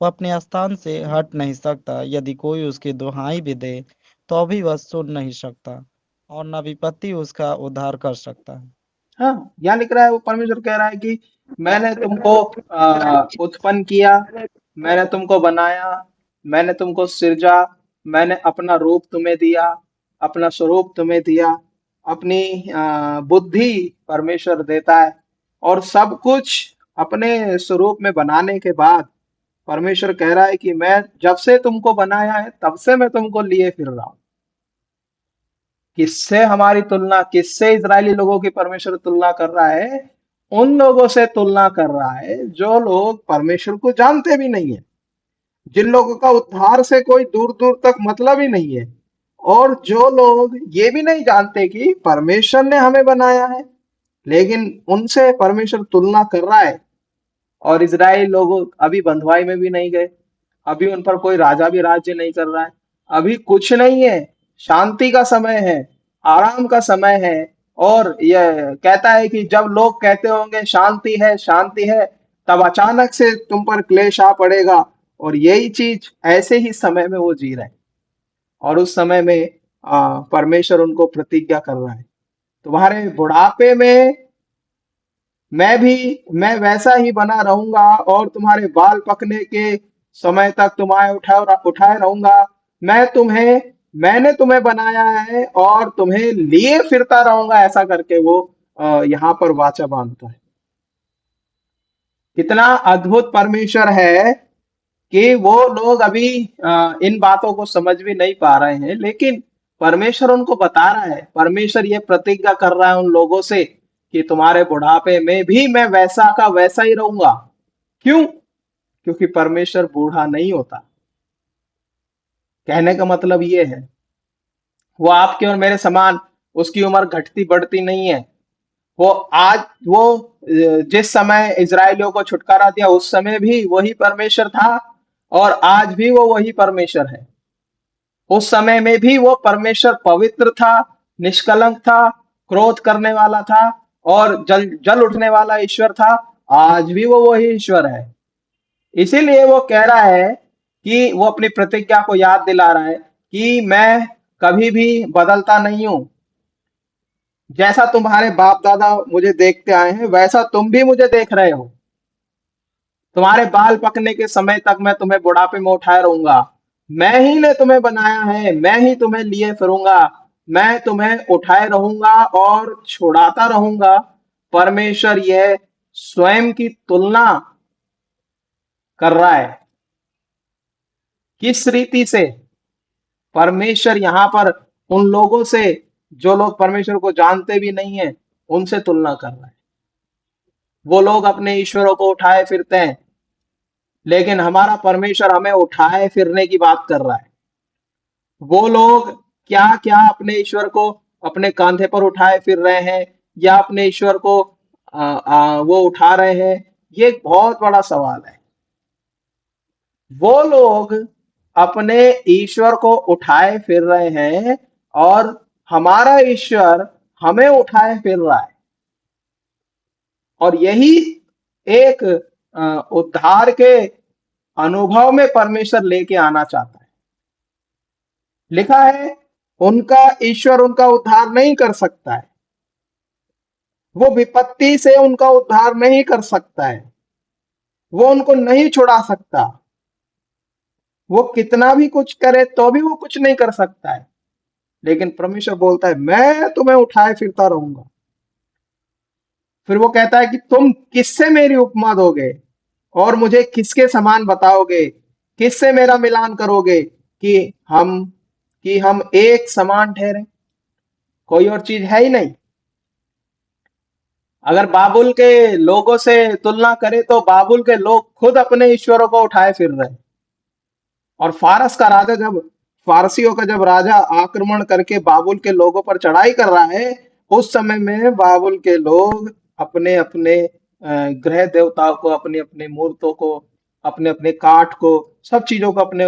वह अपने स्थान से हट नहीं सकता। यदि कोई उसकी दुहाई भी दे तो भी वह सुन नहीं सकता, और न विपत्ति उसका उद्धार कर सकता है। हाँ यहाँ लिख रहा है, वो परमेश्वर कह रहा है कि मैंने तुमको उत्पन्न किया, मैंने तुमको बनाया, मैंने तुमको सृजा, मैंने अपना रूप तुम्हें दिया, अपना स्वरूप तुम्हें दिया, अपनी बुद्धि परमेश्वर देता है, और सब कुछ अपने स्वरूप में बनाने के बाद परमेश्वर कह रहा है कि मैं जब से तुमको बनाया है तब से मैं तुमको लिए फिर रहा हूं। किससे हमारी तुलना, किससे इजरायली लोगों की परमेश्वर तुलना कर रहा है? उन लोगों से तुलना कर रहा है जो लोग परमेश्वर को जानते भी नहीं है, जिन लोगों का उद्धार से कोई दूर दूर तक मतलब ही नहीं है, और जो लोग ये भी नहीं जानते कि परमेश्वर ने हमें बनाया है, लेकिन उनसे परमेश्वर तुलना कर रहा है। और इजराइल लोग अभी बंधुआई में भी नहीं गए, अभी उन पर कोई राजा भी राज्य नहीं कर रहा है, अभी कुछ नहीं है, शांति का समय है, आराम का समय है। और यह कहता है कि जब लोग कहते होंगे शांति है शांति है, तब अचानक से तुम पर क्लेश आ पड़ेगा। और यही चीज ऐसे ही समय में वो जी रहे हैं, और उस समय में परमेश्वर उनको प्रतिज्ञा कर रहा है, तुम्हारे बुढ़ापे में मैं वैसा ही बना रहूंगा और तुम्हारे बाल पकने के समय तक तुम्हारे उठाए रहूंगा। मैंने तुम्हें बनाया है और तुम्हें लिए फिरता रहूंगा, ऐसा करके वो यहाँ पर वाचा बांधता है। कितना अद्भुत परमेश्वर है कि वो लोग अभी इन बातों को समझ भी नहीं पा रहे हैं, लेकिन परमेश्वर उनको बता रहा है। परमेश्वर ये प्रतिज्ञा कर रहा है उन लोगों से कि तुम्हारे बुढ़ापे में भी मैं वैसा का वैसा ही रहूंगा। क्यों? क्योंकि परमेश्वर बूढ़ा नहीं होता। कहने का मतलब ये है, वो आपके और मेरे समान उसकी उम्र घटती बढ़ती नहीं है। वो जिस समय इजरायलियों को छुटकारा दिया उस समय भी वही परमेश्वर था और आज भी वो वही परमेश्वर है। उस समय में भी वो परमेश्वर पवित्र था, निष्कलंक था, क्रोध करने वाला था और जल उठने वाला ईश्वर था। आज भी वो वही ईश्वर है। इसीलिए वो कह रहा है कि वो अपनी प्रतिज्ञा को याद दिला रहा है कि मैं कभी भी बदलता नहीं हूं। जैसा तुम्हारे बाप दादा मुझे देखते आए हैं वैसा तुम भी मुझे देख रहे हो। तुम्हारे बाल पकने के समय तक मैं तुम्हें बुढ़ापे में उठाए रहूंगा। मैं ही ने तुम्हें बनाया है, मैं ही तुम्हें लिए फिरूंगा, मैं तुम्हें उठाए रहूंगा और छुड़ाता रहूंगा। परमेश्वर यह स्वयं की तुलना कर रहा है। किस रीति से? परमेश्वर यहाँ पर उन लोगों से जो लोग परमेश्वर को जानते भी नहीं है उनसे तुलना कर रहा है। वो लोग अपने ईश्वरों को उठाए फिरते हैं, लेकिन हमारा परमेश्वर हमें उठाए फिरने की बात कर रहा है। वो लोग क्या क्या अपने ईश्वर को अपने कांधे पर उठाए फिर रहे हैं या अपने ईश्वर को वो उठा रहे हैं, ये एक बहुत बड़ा सवाल है। वो लोग अपने ईश्वर को उठाए फिर रहे हैं और हमारा ईश्वर हमें उठाए फिर रहा है। और यही एक उद्धार के अनुभव में परमेश्वर लेके आना चाहता है। लिखा है उनका ईश्वर उनका उद्धार नहीं कर सकता है, वो विपत्ति से उनका उद्धार नहीं कर सकता है, वो उनको नहीं छुड़ा सकता। वो कितना भी कुछ करे तो भी वो कुछ नहीं कर सकता है। लेकिन परमेश्वर बोलता है मैं तुम्हें उठाए फिरता रहूंगा। फिर वो कहता है कि तुम किससे मेरी उपमा दोगे और मुझे किसके समान बताओगे, किससे मेरा मिलान करोगे कि हम एक समान ठहरे। कोई और चीज है ही नहीं। अगर बाबुल के लोगों से तुलना करें तो बाबुल के लोग खुद अपने ईश्वरों को उठाए फिर रहे हैं। और फारसियों का जब राजा आक्रमण करके बाबुल के लोगों पर चढ़ाई कर रहा है, उस समय में बाबुल के लोग अपने अपने ग्रह देवताओं को, अपने अपने मूर्तों को, अपने अपने काठ को, सब चीजों को अपने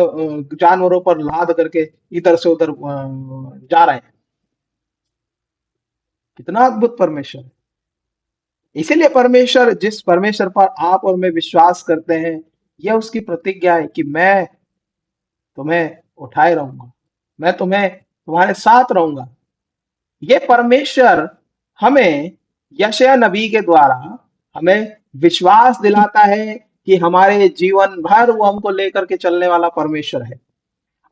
जानवरों पर लाद करके इधर से उधर जा रहे हैं। कितना अद्भुत परमेश्वर है। इसीलिए जिस परमेश्वर पर आप और मैं विश्वास करते हैं, यह उसकी प्रतिज्ञा है कि मैं तुम्हें उठाए रहूंगा, मैं तुम्हारे साथ रहूंगा। ये परमेश्वर हमें यशायाह नबी के द्वारा हमें विश्वास दिलाता है कि हमारे जीवन भर वो हमको लेकर के चलने वाला परमेश्वर है।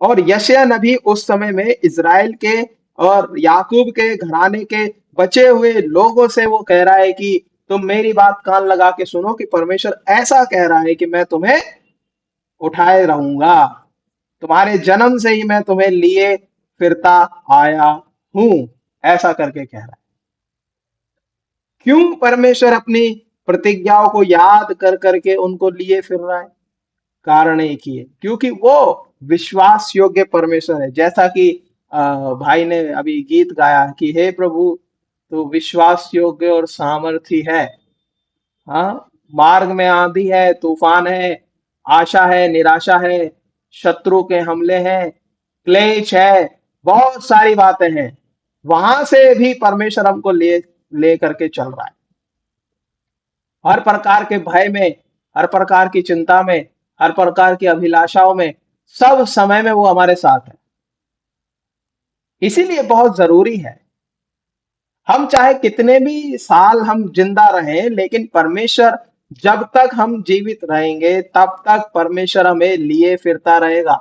और यशायाह नबी उस समय में इजराइल के और याकूब के घराने के बचे हुए लोगों से वो कह रहा है कि तुम मेरी बात कान लगा के सुनो कि परमेश्वर ऐसा कह रहा है कि मैं तुम्हें उठाए रहूंगा, तुम्हारे जन्म से ही मैं तुम्हें लिए फिरता आया हूं, ऐसा करके कह रहा है। क्यों परमेश्वर अपनी प्रतिज्ञाओं को याद कर करके उनको लिए फिर रहा है? कारण एक ही है, क्योंकि वो विश्वास योग्य परमेश्वर है। जैसा कि भाई ने अभी गीत गाया कि हे प्रभु तो विश्वास योग्य और सामर्थी है। हाँ, मार्ग में आंधी है, तूफान है, आशा है, निराशा है, शत्रु के हमले हैं, क्लेश है, बहुत सारी बातें हैं। वहां से भी परमेश्वर हमको ले करके चल रहा है। हर प्रकार के भय में, हर प्रकार की चिंता में, हर प्रकार की अभिलाषाओं में, सब समय में वो हमारे साथ है। इसीलिए बहुत जरूरी है हम चाहे कितने भी साल हम जिंदा रहें, लेकिन परमेश्वर जब तक हम जीवित रहेंगे तब तक परमेश्वर हमें लिए फिरता रहेगा।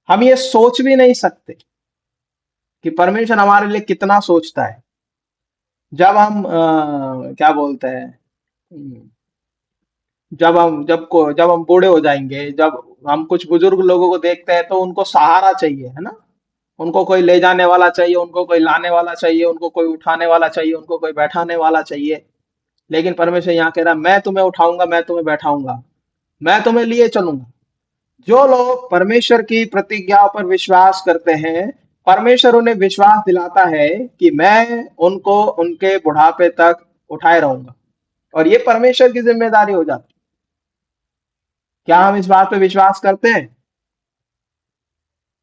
हम ये सोच भी नहीं सकते कि परमेश्वर हमारे लिए कितना सोचता है। जब हम क्या बोलते हैं, जब हम बूढ़े हो जाएंगे, जब हम कुछ बुजुर्ग लोगों को देखते हैं तो उनको सहारा चाहिए, है ना? उनको कोई ले जाने वाला चाहिए, उनको कोई लाने वाला चाहिए, उनको कोई उठाने वाला चाहिए, उनको कोई बैठाने वाला चाहिए। लेकिन परमेश्वर यहाँ कह रहा है, मैं तुम्हें उठाऊंगा, मैं तुम्हें बैठाऊंगा, मैं तुम्हें लिए चलूंगा। जो लोग परमेश्वर की प्रतिज्ञा पर विश्वास करते हैं, परमेश्वर उन्हें विश्वास दिलाता है कि मैं उनको उनके बुढ़ापे तक उठाए रहूंगा, और ये परमेश्वर की जिम्मेदारी हो जाती है। क्या हम इस बात पे विश्वास करते हैं?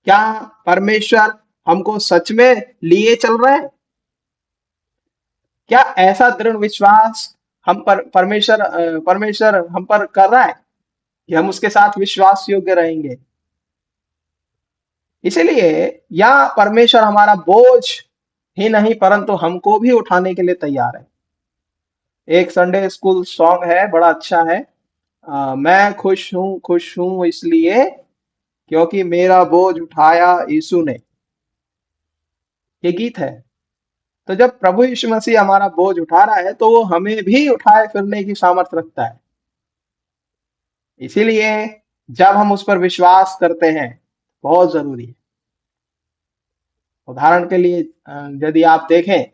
क्या परमेश्वर हमको सच में लिए चल रहा है? क्या ऐसा दृढ़ विश्वास हम पर परमेश्वर हम पर कर रहा है कि हम उसके साथ विश्वास योग्य रहेंगे? इसीलिए या परमेश्वर हमारा बोझ ही नहीं परंतु हमको भी उठाने के लिए तैयार है। एक संडे स्कूल सॉन्ग है, बड़ा अच्छा है। मैं खुश हूं इसलिए क्योंकि मेरा बोझ उठाया यीशु ने। ये गीत है। तो जब प्रभु यीशु मसीह हमारा बोझ उठा रहा है तो वो हमें भी उठाए फिरने की सामर्थ्य रखता है। इसीलिए जब हम उस पर विश्वास करते हैं, बहुत जरूरी है। उदाहरण के लिए यदि आप देखें,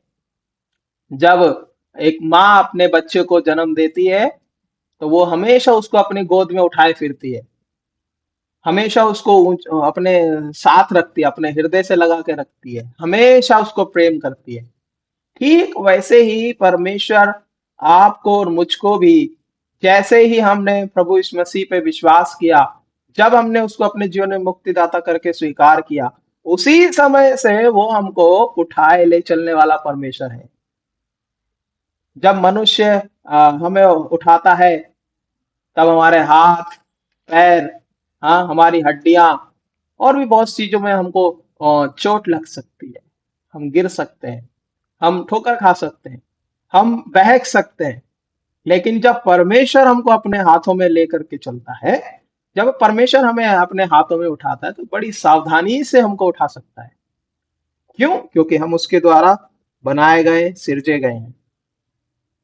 जब एक माँ अपने बच्चे को जन्म देती है तो वो हमेशा उसको अपनी गोद में उठाए फिरती है, हमेशा उसको अपने साथ रखती है, अपने हृदय से लगा के रखती है, हमेशा उसको प्रेम करती है। ठीक वैसे ही परमेश्वर आपको और मुझको भी, जैसे ही हमने प्रभु यीशु मसीह पे विश्वास किया, जब हमने उसको अपने जीवन में मुक्तिदाता करके स्वीकार किया, उसी समय से वो हमको उठाए ले चलने वाला परमेश्वर है। जब मनुष्य हमें उठाता है, तब हमारे हाथ, पैर, हाँ, हमारी हड्डियां और भी बहुत चीजों में हमको चोट लग सकती है, हम गिर सकते हैं, हम ठोकर खा सकते हैं, हम बहक सकते हैं। लेकिन जब परमेश्वर हमको अपने हाथों में लेकर के चलता है, जब परमेश्वर हमें अपने हाथों में उठाता है तो बड़ी सावधानी से हमको उठा सकता है। क्यों? क्योंकि हम उसके द्वारा बनाए गए, सिरजे गए हैं।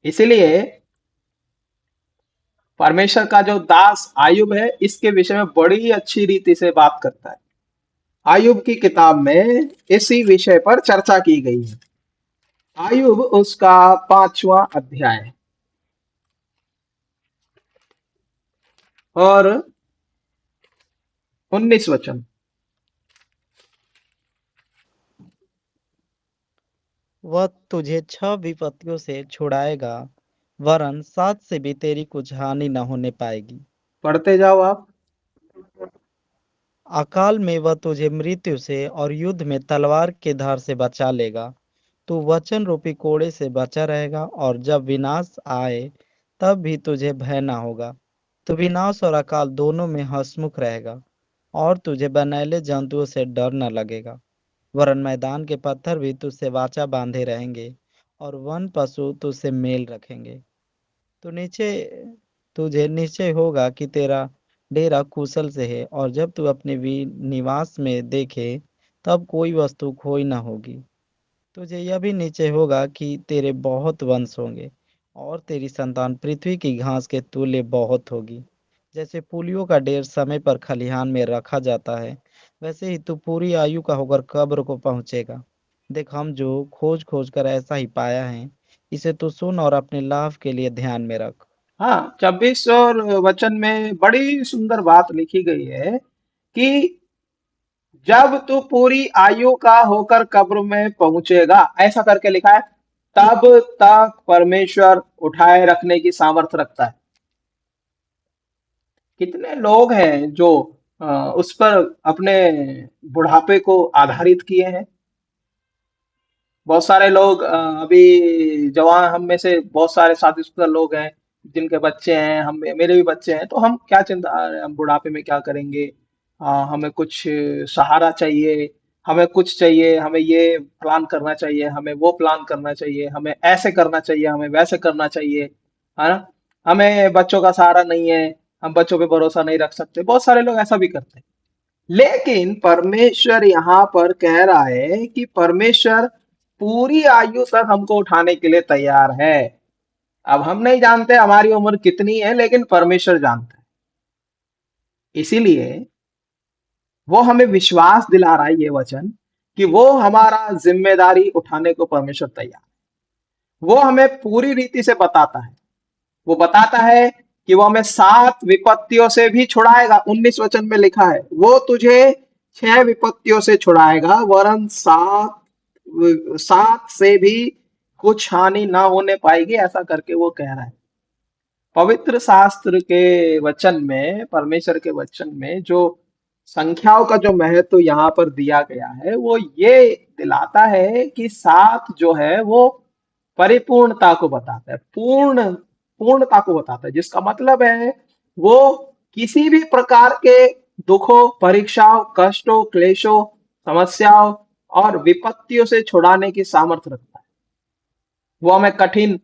इसीलिए परमेश्वर का जो दास आयुब है, इसके विषय में बड़ी अच्छी रीति से बात करता है। आयुब की किताब में इसी विषय पर चर्चा की गई है। आयुब उसका 5वां अध्याय और 19 वचन। वह तुझे 6 विपत्तियों से छुड़ाएगा, वरन 7 से भी तेरी कुछ हानि न होने पाएगी। पढ़ते जाओ आप। अकाल में वह तुझे मृत्यु से और युद्ध में तलवार के धार से बचा लेगा। तू वचन रूपी कोड़े से बचा रहेगा, और जब विनाश आए तब भी तुझे भय न होगा। तू विनाश और अकाल दोनों में हंसमुख रहेगा, और तुझे बनैले जंतुओं से डर न लगेगा। वरन मैदान के पत्थर भी तुझसे वाचा बांधे रहेंगे, और वन पशु तुझसे मेल रखेंगे। तो तुझे निश्चय होगा कि तेरा डेरा कुशल से है, और जब तू अपने निवास में देखे तब कोई वस्तु खोई न होगी। तुझे यह भी निश्चय होगा कि तेरे बहुत वंश होंगे, और तेरी संतान पृथ्वी की घास के तुल्य बहुत होगी। जैसे पूलियों का ढेर समय पर खलिहान में रखा जाता है, वैसे ही तू पूरी आयु का होकर कब्र को पहुंचेगा। देख, हम जो खोज खोज कर ऐसा ही पाया है, इसे तू सुन और अपने लाभ के लिए ध्यान में रख। हाँ, 26 और वचन में बड़ी सुंदर बात लिखी गई है कि जब तू पूरी आयु का होकर कब्र में पहुंचेगा, ऐसा करके लिखा है, तब तक परमेश्वर उठाए रखने की सामर्थ्य रखता है। कितने लोग हैं जो उस पर अपने बुढ़ापे को आधारित किए हैं। बहुत सारे लोग अभी जवान, हम में से बहुत सारे शादीशुदा लोग हैं जिनके बच्चे हैं, हम मेरे भी बच्चे हैं, तो हम क्या चिंता, हम बुढ़ापे में क्या करेंगे, हमें कुछ सहारा चाहिए, हमें कुछ चाहिए, हमें ये प्लान करना चाहिए, हमें वो प्लान करना चाहिए, हमें ऐसे करना चाहिए, हमें वैसे करना चाहिए, है ना? हमें बच्चों का सहारा नहीं है, हम बच्चों पे भरोसा नहीं रख सकते। बहुत सारे लोग ऐसा भी करते हैं। लेकिन परमेश्वर यहाँ पर कह रहा है कि परमेश्वर पूरी आयु तक हमको उठाने के लिए तैयार है। अब हम नहीं जानते हमारी उम्र कितनी है, लेकिन परमेश्वर जानता है। इसीलिए वो हमें विश्वास दिला रहा है ये वचन कि वो हमारा जिम्मेदारी उठाने को परमेश्वर तैयार है। वो हमें पूरी रीति से बताता है। वो बताता है कि वो हमें 7 विपत्तियों से भी छुड़ाएगा। 19 वचन में लिखा है, वो तुझे 6 विपत्तियों से छुड़ाएगा, वरन 7 से भी कुछ हानि ना होने पाएगी, ऐसा करके वो कह रहा है। पवित्र शास्त्र के वचन में, परमेश्वर के वचन में जो संख्याओं का जो महत्व यहाँ पर दिया गया है, वो ये दिलाता है कि 7 जो है वो परिपूर्णता को बताता है, पूर्णता को बताता है, जिसका मतलब है वो किसी भी प्रकार के दुखों, परीक्षाओं, कष्टों, क्लेशों, समस्याओं और विपत्तियों से छुड़ाने की सामर्थ्य रखता है। वो हमें कठिन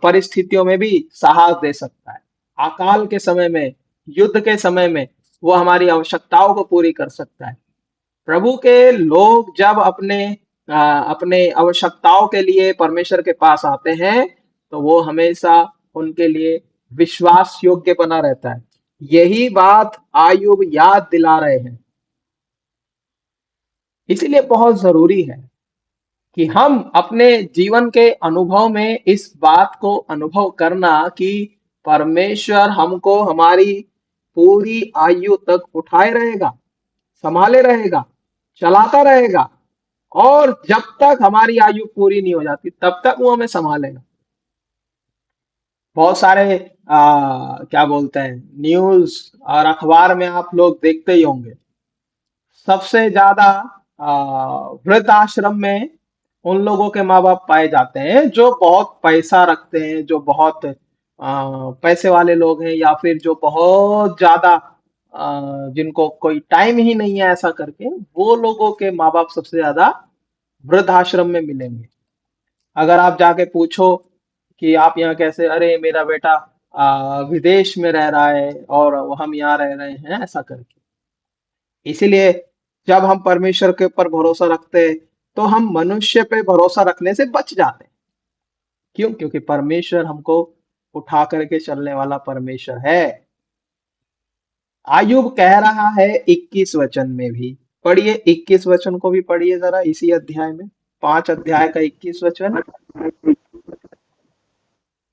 परिस्थितियों में भी साहस दे सकता है। अकाल के समय में, युद्ध के समय में वो हमारी आवश्यकताओं को पूरी कर सकता है। प्रभु के लोग जब अपने आवश्यकताओं के लिए परमेश्वर के पास आते हैं, तो वो हमेशा उनके लिए विश्वास योग्य बना रहता है। यही बात आयुब याद दिला रहे हैं। इसलिए बहुत जरूरी है कि हम अपने जीवन के अनुभव में इस बात को अनुभव करना कि परमेश्वर हमको हमारी पूरी आयु तक उठाए रहेगा, संभाले रहेगा, चलाता रहेगा, और जब तक हमारी आयु पूरी नहीं हो जाती तब तक वो हमें संभालेगा। बहुत सारे क्या बोलते हैं, न्यूज और अखबार में आप लोग देखते ही होंगे, सबसे ज्यादा वृद्ध आश्रम में उन लोगों के माँ बाप पाए जाते हैं जो बहुत पैसा रखते हैं, जो बहुत पैसे वाले लोग हैं, या फिर जो बहुत ज्यादा जिनको कोई टाइम ही नहीं है ऐसा करके, वो लोगों के माँ बाप सबसे ज्यादा वृद्ध आश्रम में मिलेंगे। अगर आप जाके पूछो कि आप यहाँ कैसे, अरे मेरा बेटा विदेश में रह रहा है और हम यहाँ रह रहे हैं, ऐसा करके। इसीलिए जब हम परमेश्वर के ऊपर भरोसा रखते हैं तो हम मनुष्य पे भरोसा रखने से बच जाते हैं। क्यों? क्योंकि परमेश्वर हमको उठा करके चलने वाला परमेश्वर है। आयुब कह रहा है 21 वचन में भी, पढ़िए 21 वचन को भी पढ़िए जरा, इसी अध्याय में, 5 अध्याय का 21 वचन।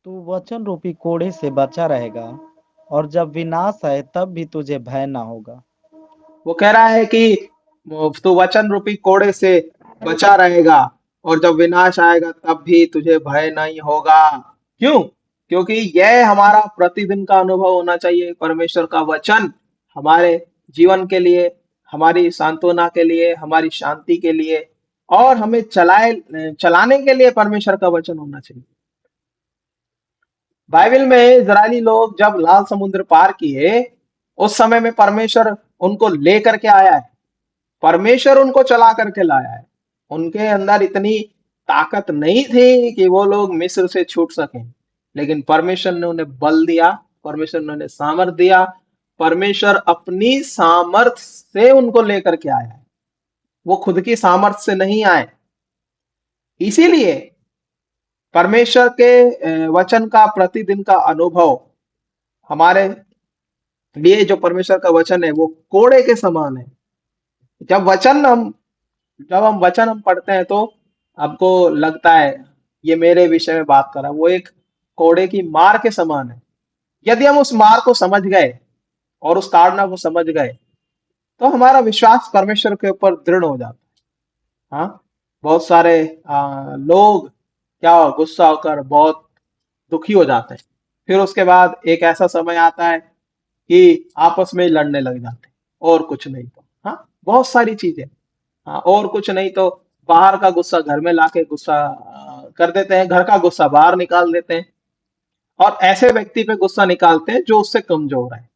तू वचन रूपी कोड़े से बचा रहेगा, और जब विनाश आए तब भी तुझे भय ना होगा। वो कह रहा है कि तू वचन रूपी कोड़े से बचा रहेगा, और जब विनाश आएगा तब भी तुझे भय नहीं होगा। क्यों? क्योंकि यह हमारा प्रतिदिन का अनुभव होना चाहिए। परमेश्वर का वचन हमारे जीवन के लिए, हमारी सांत्वना के लिए, हमारी शांति के लिए, और हमें चलाने के लिए परमेश्वर का वचन होना चाहिए। बाइबल में इजरायली लोग जब लाल समुद्र पार किए, उस समय में परमेश्वर उनको लेकर के आया है, परमेश्वर उनको चला करके लाया है। उनके अंदर इतनी ताकत नहीं थी कि वो लोग मिस्र से छूट सकें, लेकिन परमेश्वर ने उन्हें बल दिया, परमेश्वर ने उन्हें सामर्थ दिया, परमेश्वर अपनी सामर्थ से उनको लेकर के आया है। वो खुद की सामर्थ से नहीं आए। इसीलिए परमेश्वर के वचन का प्रतिदिन का अनुभव हमारे लिए, जो परमेश्वर का वचन है, वो कोड़े के समान है। जब हम वचन पढ़ते हैं तो आपको लगता है ये मेरे विषय में बात कर रहा है। वो एक कोड़े की मार के समान है। यदि हम उस मार को समझ गए और उस ताड़ना को समझ गए, तो हमारा विश्वास परमेश्वर के ऊपर दृढ़ हो जाता है। हाँ, बहुत सारे लोग क्या गुस्सा होकर बहुत दुखी हो जाते हैं, फिर उसके बाद एक ऐसा समय आता है कि आपस में लड़ने लग जाते हैं, और कुछ नहीं तो, हाँ, बहुत सारी चीजें, हाँ, और कुछ नहीं तो बाहर का गुस्सा घर में लाके गुस्सा कर देते हैं, घर का गुस्सा बाहर निकाल देते हैं, और ऐसे व्यक्ति पे गुस्सा निकालते हैं जो उससे कमजोर है।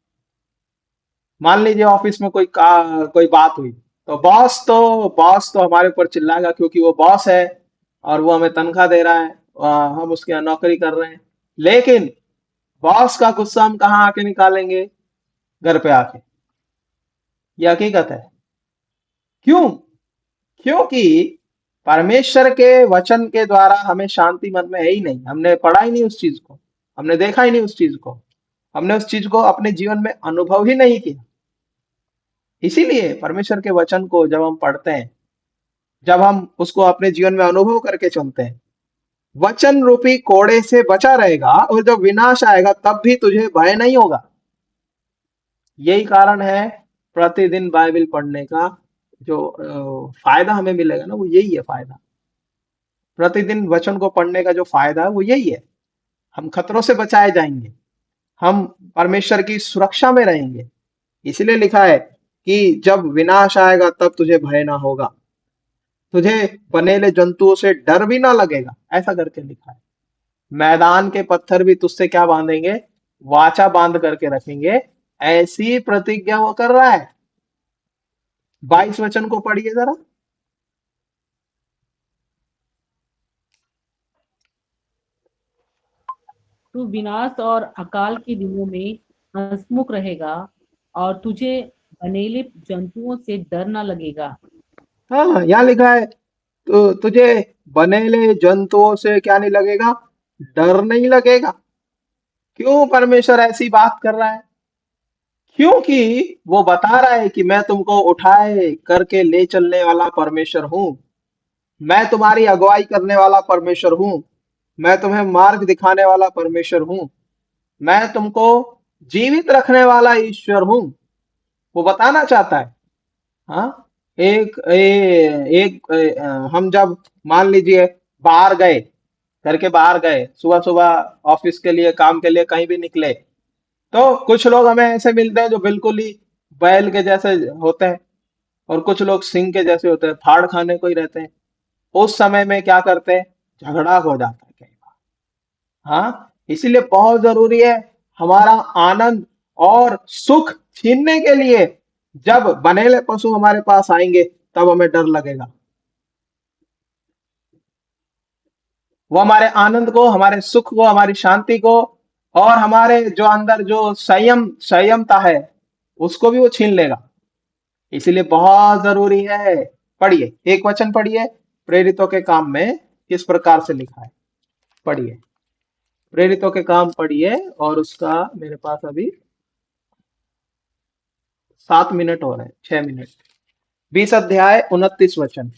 मान लीजिए ऑफिस में कोई बात हुई, तो बॉस तो हमारे ऊपर चिल्लाएगा, क्योंकि वो बॉस है और वो हमें तनख्वाह दे रहा है, हम उसके यहाँ नौकरी कर रहे हैं। लेकिन बॉस का गुस्सा हम कहाँ आके निकालेंगे? घर पे आके। ये हकीकत है। क्यों? क्योंकि परमेश्वर के वचन के द्वारा हमें शांति मन में है ही नहीं। हमने पढ़ा ही नहीं उस चीज को, हमने देखा ही नहीं उस चीज को, हमने उस चीज को अपने जीवन में अनुभव ही नहीं किया। इसीलिए परमेश्वर के वचन को जब हम पढ़ते हैं, जब हम उसको अपने जीवन में अनुभव करके चलते हैं, वचन रूपी कोड़े से बचा रहेगा, और जब विनाश आएगा तब भी तुझे भय नहीं होगा। यही कारण है प्रतिदिन बाइबल पढ़ने का जो फायदा हमें मिलेगा ना, वो यही है फायदा। प्रतिदिन वचन को पढ़ने का जो फायदा है वो यही है। हम खतरों से बचाए जाएंगे, हम परमेश्वर की सुरक्षा में रहेंगे। इसलिए लिखा है कि जब विनाश आएगा तब तुझे भय ना होगा, तुझे बनेले जंतुओं से डर भी ना लगेगा, ऐसा करके लिखा है। मैदान के पत्थर भी तुझसे क्या बांधेंगे? वाचा बांध करके रखेंगे, ऐसी प्रतिज्ञा वो कर रहा है। 22 वचन को पढ़िए जरा। तू विनाश और अकाल के दिनों में हंसमुख रहेगा और तुझे बनेले जंतुओं से डर ना लगेगा। हाँ, यहाँ लिखा है तो तुझे बनेले जंतुओं से क्या नहीं लगेगा? डर नहीं लगेगा। क्यों परमेश्वर ऐसी बात कर रहा है? क्योंकि वो बता रहा है कि मैं तुमको उठाए करके ले चलने वाला परमेश्वर हूं, मैं तुम्हारी अगुवाई करने वाला परमेश्वर हूं, मैं तुम्हें मार्ग दिखाने वाला परमेश्वर हूं, मैं तुमको जीवित रखने वाला ईश्वर हूं। वो बताना चाहता है। हाँ, हम जब मान लीजिए बाहर गए, घर के बाहर गए, सुबह सुबह ऑफिस के लिए, काम के लिए कहीं भी निकले, तो कुछ लोग हमें ऐसे मिलते हैं जो बिल्कुल ही बैल के जैसे होते हैं, और कुछ लोग सिंह के जैसे होते हैं, फाड़ खाने को ही रहते हैं। उस समय में क्या करते हैं? झगड़ा हो जाता है कई बार। हाँ, इसीलिए बहुत जरूरी है हमारा आनंद और सुख छीनने के लिए जब बनेले पशु हमारे पास आएंगे तब हमें डर लगेगा। वो हमारे आनंद को, हमारे सुख को, हमारी शांति को, और हमारे जो अंदर जो संयमता है उसको भी वो छीन लेगा। इसीलिए बहुत जरूरी है। पढ़िए, एक वचन पढ़िए, प्रेरितों के काम में किस प्रकार से लिखा है। पढ़िए, प्रेरितों के काम पढ़िए, और उसका मेरे पास अभी 7 मिनट हो रहे हैं, 6 मिनट। 20 अध्याय 29 वचन।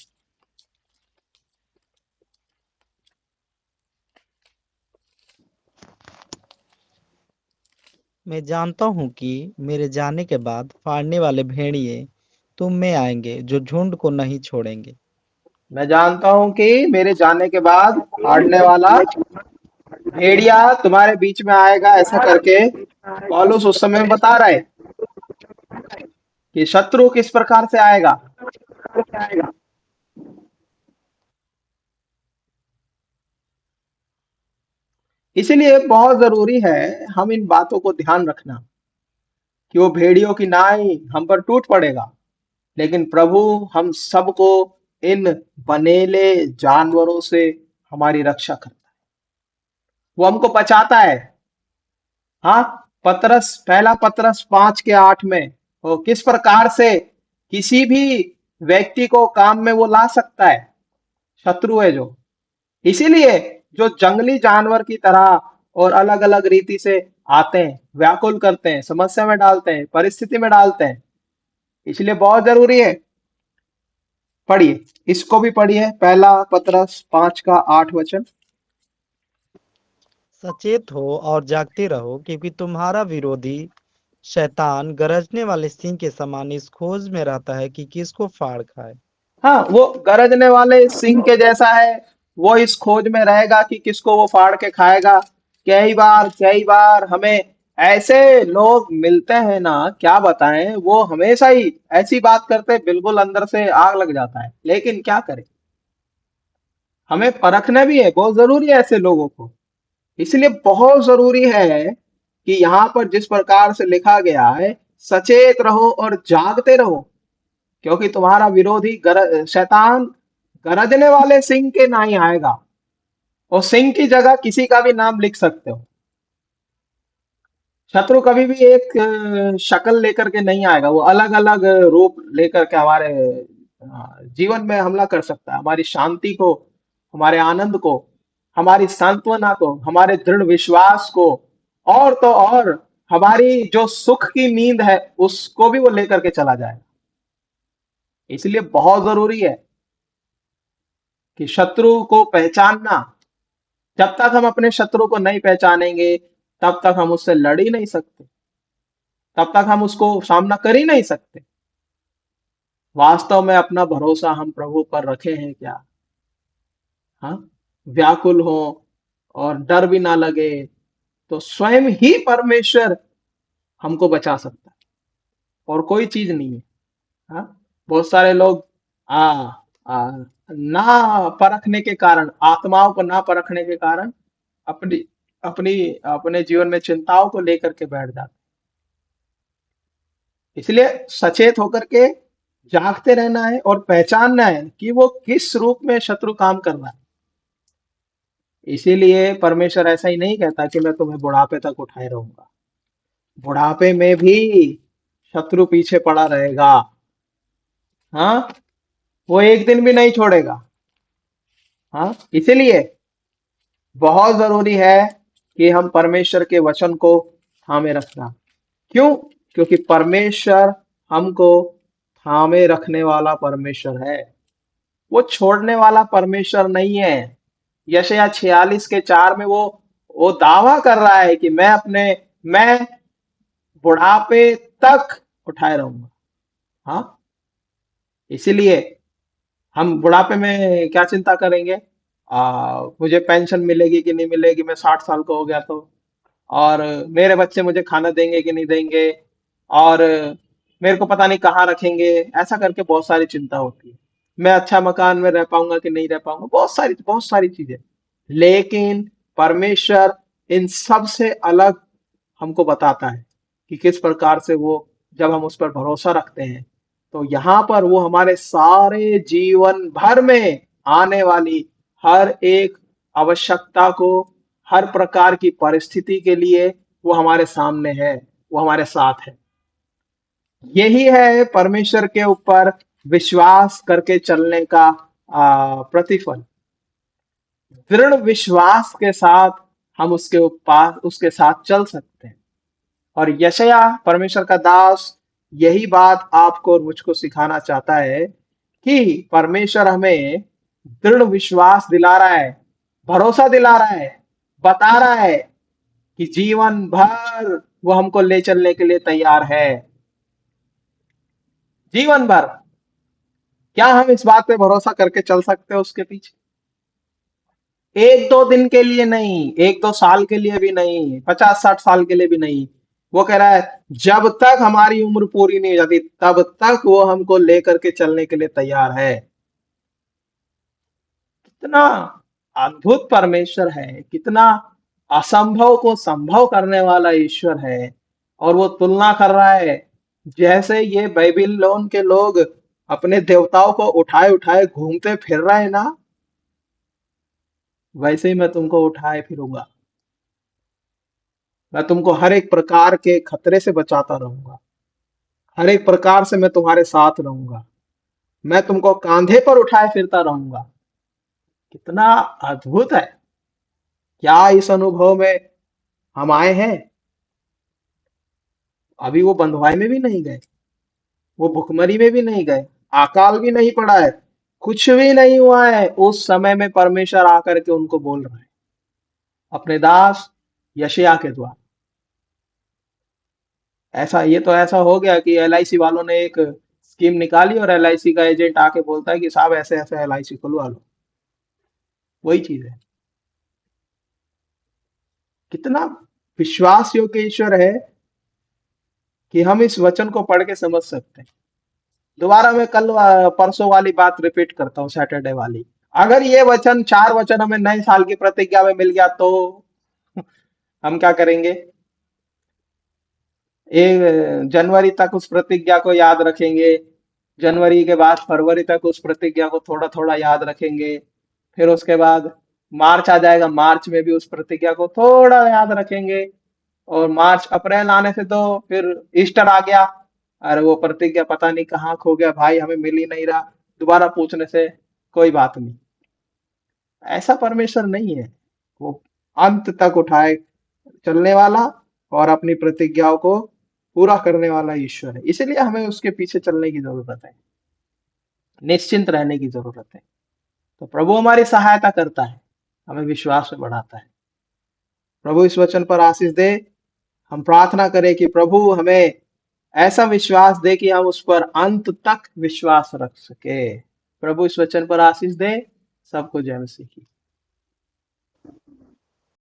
मैं जानता हूँ कि मेरे जाने के बाद फाड़ने वाले भेड़िए तुम में आएंगे, जो झुंड को नहीं छोड़ेंगे। मैं जानता हूं कि मेरे जाने के बाद फाड़ने वाला भेड़िया तुम्हारे बीच में आएगा, ऐसा करके पौलुस उस समय बता रहा है कि शत्रु किस प्रकार से आएगा। इसीलिए बहुत जरूरी है हम इन बातों को ध्यान रखना कि वो भेड़ियों की नाई हम पर टूट पड़ेगा, लेकिन प्रभु हम सबको इन बनेले जानवरों से हमारी रक्षा करता है, वो हमको बचाता है। हाँ, पहला पतरस 5:8 में वो किस प्रकार से किसी भी व्यक्ति को काम में वो ला सकता है, शत्रु है जो। इसीलिए जो जंगली जानवर की तरह और अलग अलग रीति से आते हैं, व्याकुल करते हैं, समस्या में डालते हैं, परिस्थिति में डालते हैं, इसलिए बहुत जरूरी है। पढ़िए, इसको भी पढ़िए, पहला पतरस 5:8 वचन। सचेत हो और जागते रहो, क्योंकि तुम्हारा विरोधी शैतान गरजने वाले सिंह के समान इस खोज में रहता है कि किसको फाड़ खाए। हाँ, वो गरजने वाले सिंह के जैसा है, वो इस खोज में रहेगा कि किसको वो फाड़ के खाएगा। कई बार हमें ऐसे लोग मिलते हैं ना, क्या बताएं, वो हमेशा ही ऐसी बात करते हैं, बिल्कुल अंदर से आग लग जाता है। लेकिन क्या करें, हमें परखना भी है, बहुत जरूरी है ऐसे लोगों को। इसलिए बहुत जरूरी है कि यहाँ पर जिस प्रकार से लिखा गया है, सचेत रहो और जागते रहो। क्योंकि तुम्हारा विरोधी शैतान गरजने वाले सिंह के ना ही आएगा, और सिंह की जगह किसी का भी नाम लिख सकते हो। शत्रु कभी भी एक शक्ल लेकर के नहीं आएगा, वो अलग अलग रूप लेकर के हमारे जीवन में हमला कर सकता है। हमारी शांति को, हमारे आनंद को, हमारी सांत्वना को, हमारे दृढ़ विश्वास को, और तो और हमारी जो सुख की नींद है उसको भी वो लेकर के चला जाएगा। इसलिए बहुत जरूरी है कि शत्रु को पहचानना। जब तक हम अपने शत्रु को नहीं पहचानेंगे तब तक हम उससे लड़ ही नहीं सकते, तब तक हम उसको सामना कर ही नहीं सकते। वास्तव में अपना भरोसा हम प्रभु पर रखे हैं क्या? हाँ, व्याकुल हो और डर भी ना लगे तो स्वयं ही परमेश्वर हमको बचा सकता है, और कोई चीज नहीं है। हाँ, बहुत सारे लोग ना परखने के कारण, आत्माओं को ना परखने के कारण अपनी अपनी अपने जीवन में चिंताओं को लेकर के बैठ जाते। इसलिए सचेत होकर के जागते रहना है और पहचानना है कि वो किस रूप में शत्रु काम कर रहा है। इसीलिए परमेश्वर ऐसा ही नहीं कहता कि मैं तुम्हें बुढ़ापे तक उठाए रहूंगा। बुढ़ापे में भी शत्रु पीछे पड़ा रहेगा। हाँ, वो एक दिन भी नहीं छोड़ेगा। हाँ, इसीलिए बहुत जरूरी है कि हम परमेश्वर के वचन को थामे रखना। क्यों? क्योंकि परमेश्वर हमको थामे रखने वाला परमेश्वर है, वो छोड़ने वाला परमेश्वर नहीं है। यशायाह 46:4 में वो दावा कर रहा है कि मैं बुढ़ापे तक उठाए रहूंगा। हाँ, इसीलिए हम बुढ़ापे में क्या चिंता करेंगे? मुझे पेंशन मिलेगी कि नहीं मिलेगी, मैं 60 साल का हो गया तो, और मेरे बच्चे मुझे खाना देंगे कि नहीं देंगे, और मेरे को पता नहीं कहाँ रखेंगे। ऐसा करके बहुत सारी चिंता होती है। मैं अच्छा मकान में रह पाऊंगा कि नहीं रह पाऊंगा, बहुत सारी चीजें। लेकिन परमेश्वर इन सब से अलग हमको बताता है कि किस प्रकार से वो, जब हम उस पर भरोसा रखते हैं तो यहाँ पर वो हमारे सारे जीवन भर में आने वाली हर एक आवश्यकता को, हर प्रकार की परिस्थिति के लिए वो हमारे सामने है, वो हमारे साथ है। यही है परमेश्वर के ऊपर विश्वास करके चलने का प्रतिफल। दृढ़ विश्वास के साथ हम उसके साथ चल सकते हैं। और यशायाह परमेश्वर का दास यही बात आपको और मुझको सिखाना चाहता है कि परमेश्वर हमें दृढ़ विश्वास दिला रहा है, भरोसा दिला रहा है, बता रहा है कि जीवन भर वो हमको ले चलने के लिए तैयार है। जीवन भर। क्या हम इस बात पे भरोसा करके चल सकते हैं उसके पीछे? एक दो दिन के लिए नहीं, एक दो साल के लिए भी नहीं, 50-60 साल के लिए भी नहीं। वो कह रहा है जब तक हमारी उम्र पूरी नहीं हो जाती तब तक वो हमको लेकर के चलने के लिए तैयार है। कितना अद्भुत परमेश्वर है, कितना असंभव को संभव करने वाला ईश्वर है। और वो तुलना कर रहा है, जैसे ये बेबीलोन के लोग अपने देवताओं को उठाए उठाए घूमते फिर रहे ना, वैसे ही मैं तुमको उठाए फिरूंगा। मैं तुमको हर एक प्रकार के खतरे से बचाता रहूंगा, हर एक प्रकार से मैं तुम्हारे साथ रहूंगा, मैं तुमको कांधे पर उठाए फिरता रहूंगा। कितना अद्भुत है! क्या इस अनुभव में हम आए हैं? अभी वो बंधुआई में भी नहीं गए, वो भुखमरी में भी नहीं गए, अकाल भी नहीं पड़ा है, कुछ भी नहीं हुआ है। उस समय में परमेश्वर आकर के उनको बोल रहा है अपने दास यशायाह के द्वारा। ऐसा हो गया कि एलआईसी वालों ने एक स्कीम निकाली और एलआईसी का एजेंट आके बोलता है कि साहब ऐसे ऐसे एलआईसी खुलवा लो। वही चीज है। कितना विश्वास योग्य ईश्वर है कि हम इस वचन को पढ़ के समझ सकते हैं। दोबारा मैं कल परसों वाली बात रिपीट करता हूँ, सैटरडे वाली। अगर ये वचन, 4 वचन हमें नए साल की प्रतिज्ञा में मिल गया तो हम क्या करेंगे? 1 जनवरी तक उस प्रतिज्ञा को याद रखेंगे, जनवरी के बाद फरवरी तक उस प्रतिज्ञा को थोड़ा थोड़ा याद रखेंगे। फिर उसके बाद मार्च आ जाएगा, मार्च में भी उस प्रतिज्ञा को थोड़ा याद रखेंगे। और मार्च अप्रैल आने से तो फिर ईस्टर आ गया, अरे वो प्रतिज्ञा पता नहीं कहाँ खो गया भाई, हमें मिल ही नहीं रहा। दोबारा पूछने से कोई बात नहीं। ऐसा परमेश्वर नहीं है, वो अंत तक उठाए चलने वाला और अपनी प्रतिज्ञाओं को पूरा करने वाला ईश्वर है। इसलिए हमें उसके पीछे चलने की जरूरत है, निश्चिंत रहने की जरूरत है। तो प्रभु हमारी सहायता करता है, हमें विश्वास में बढ़ाता है। प्रभु इस वचन पर आशीष दे। हम प्रार्थना करें कि प्रभु हमें ऐसा विश्वास दे कि हम उस पर अंत तक विश्वास रख सके। प्रभु इस वचन पर आशीष दे। सबको जय मसीह की।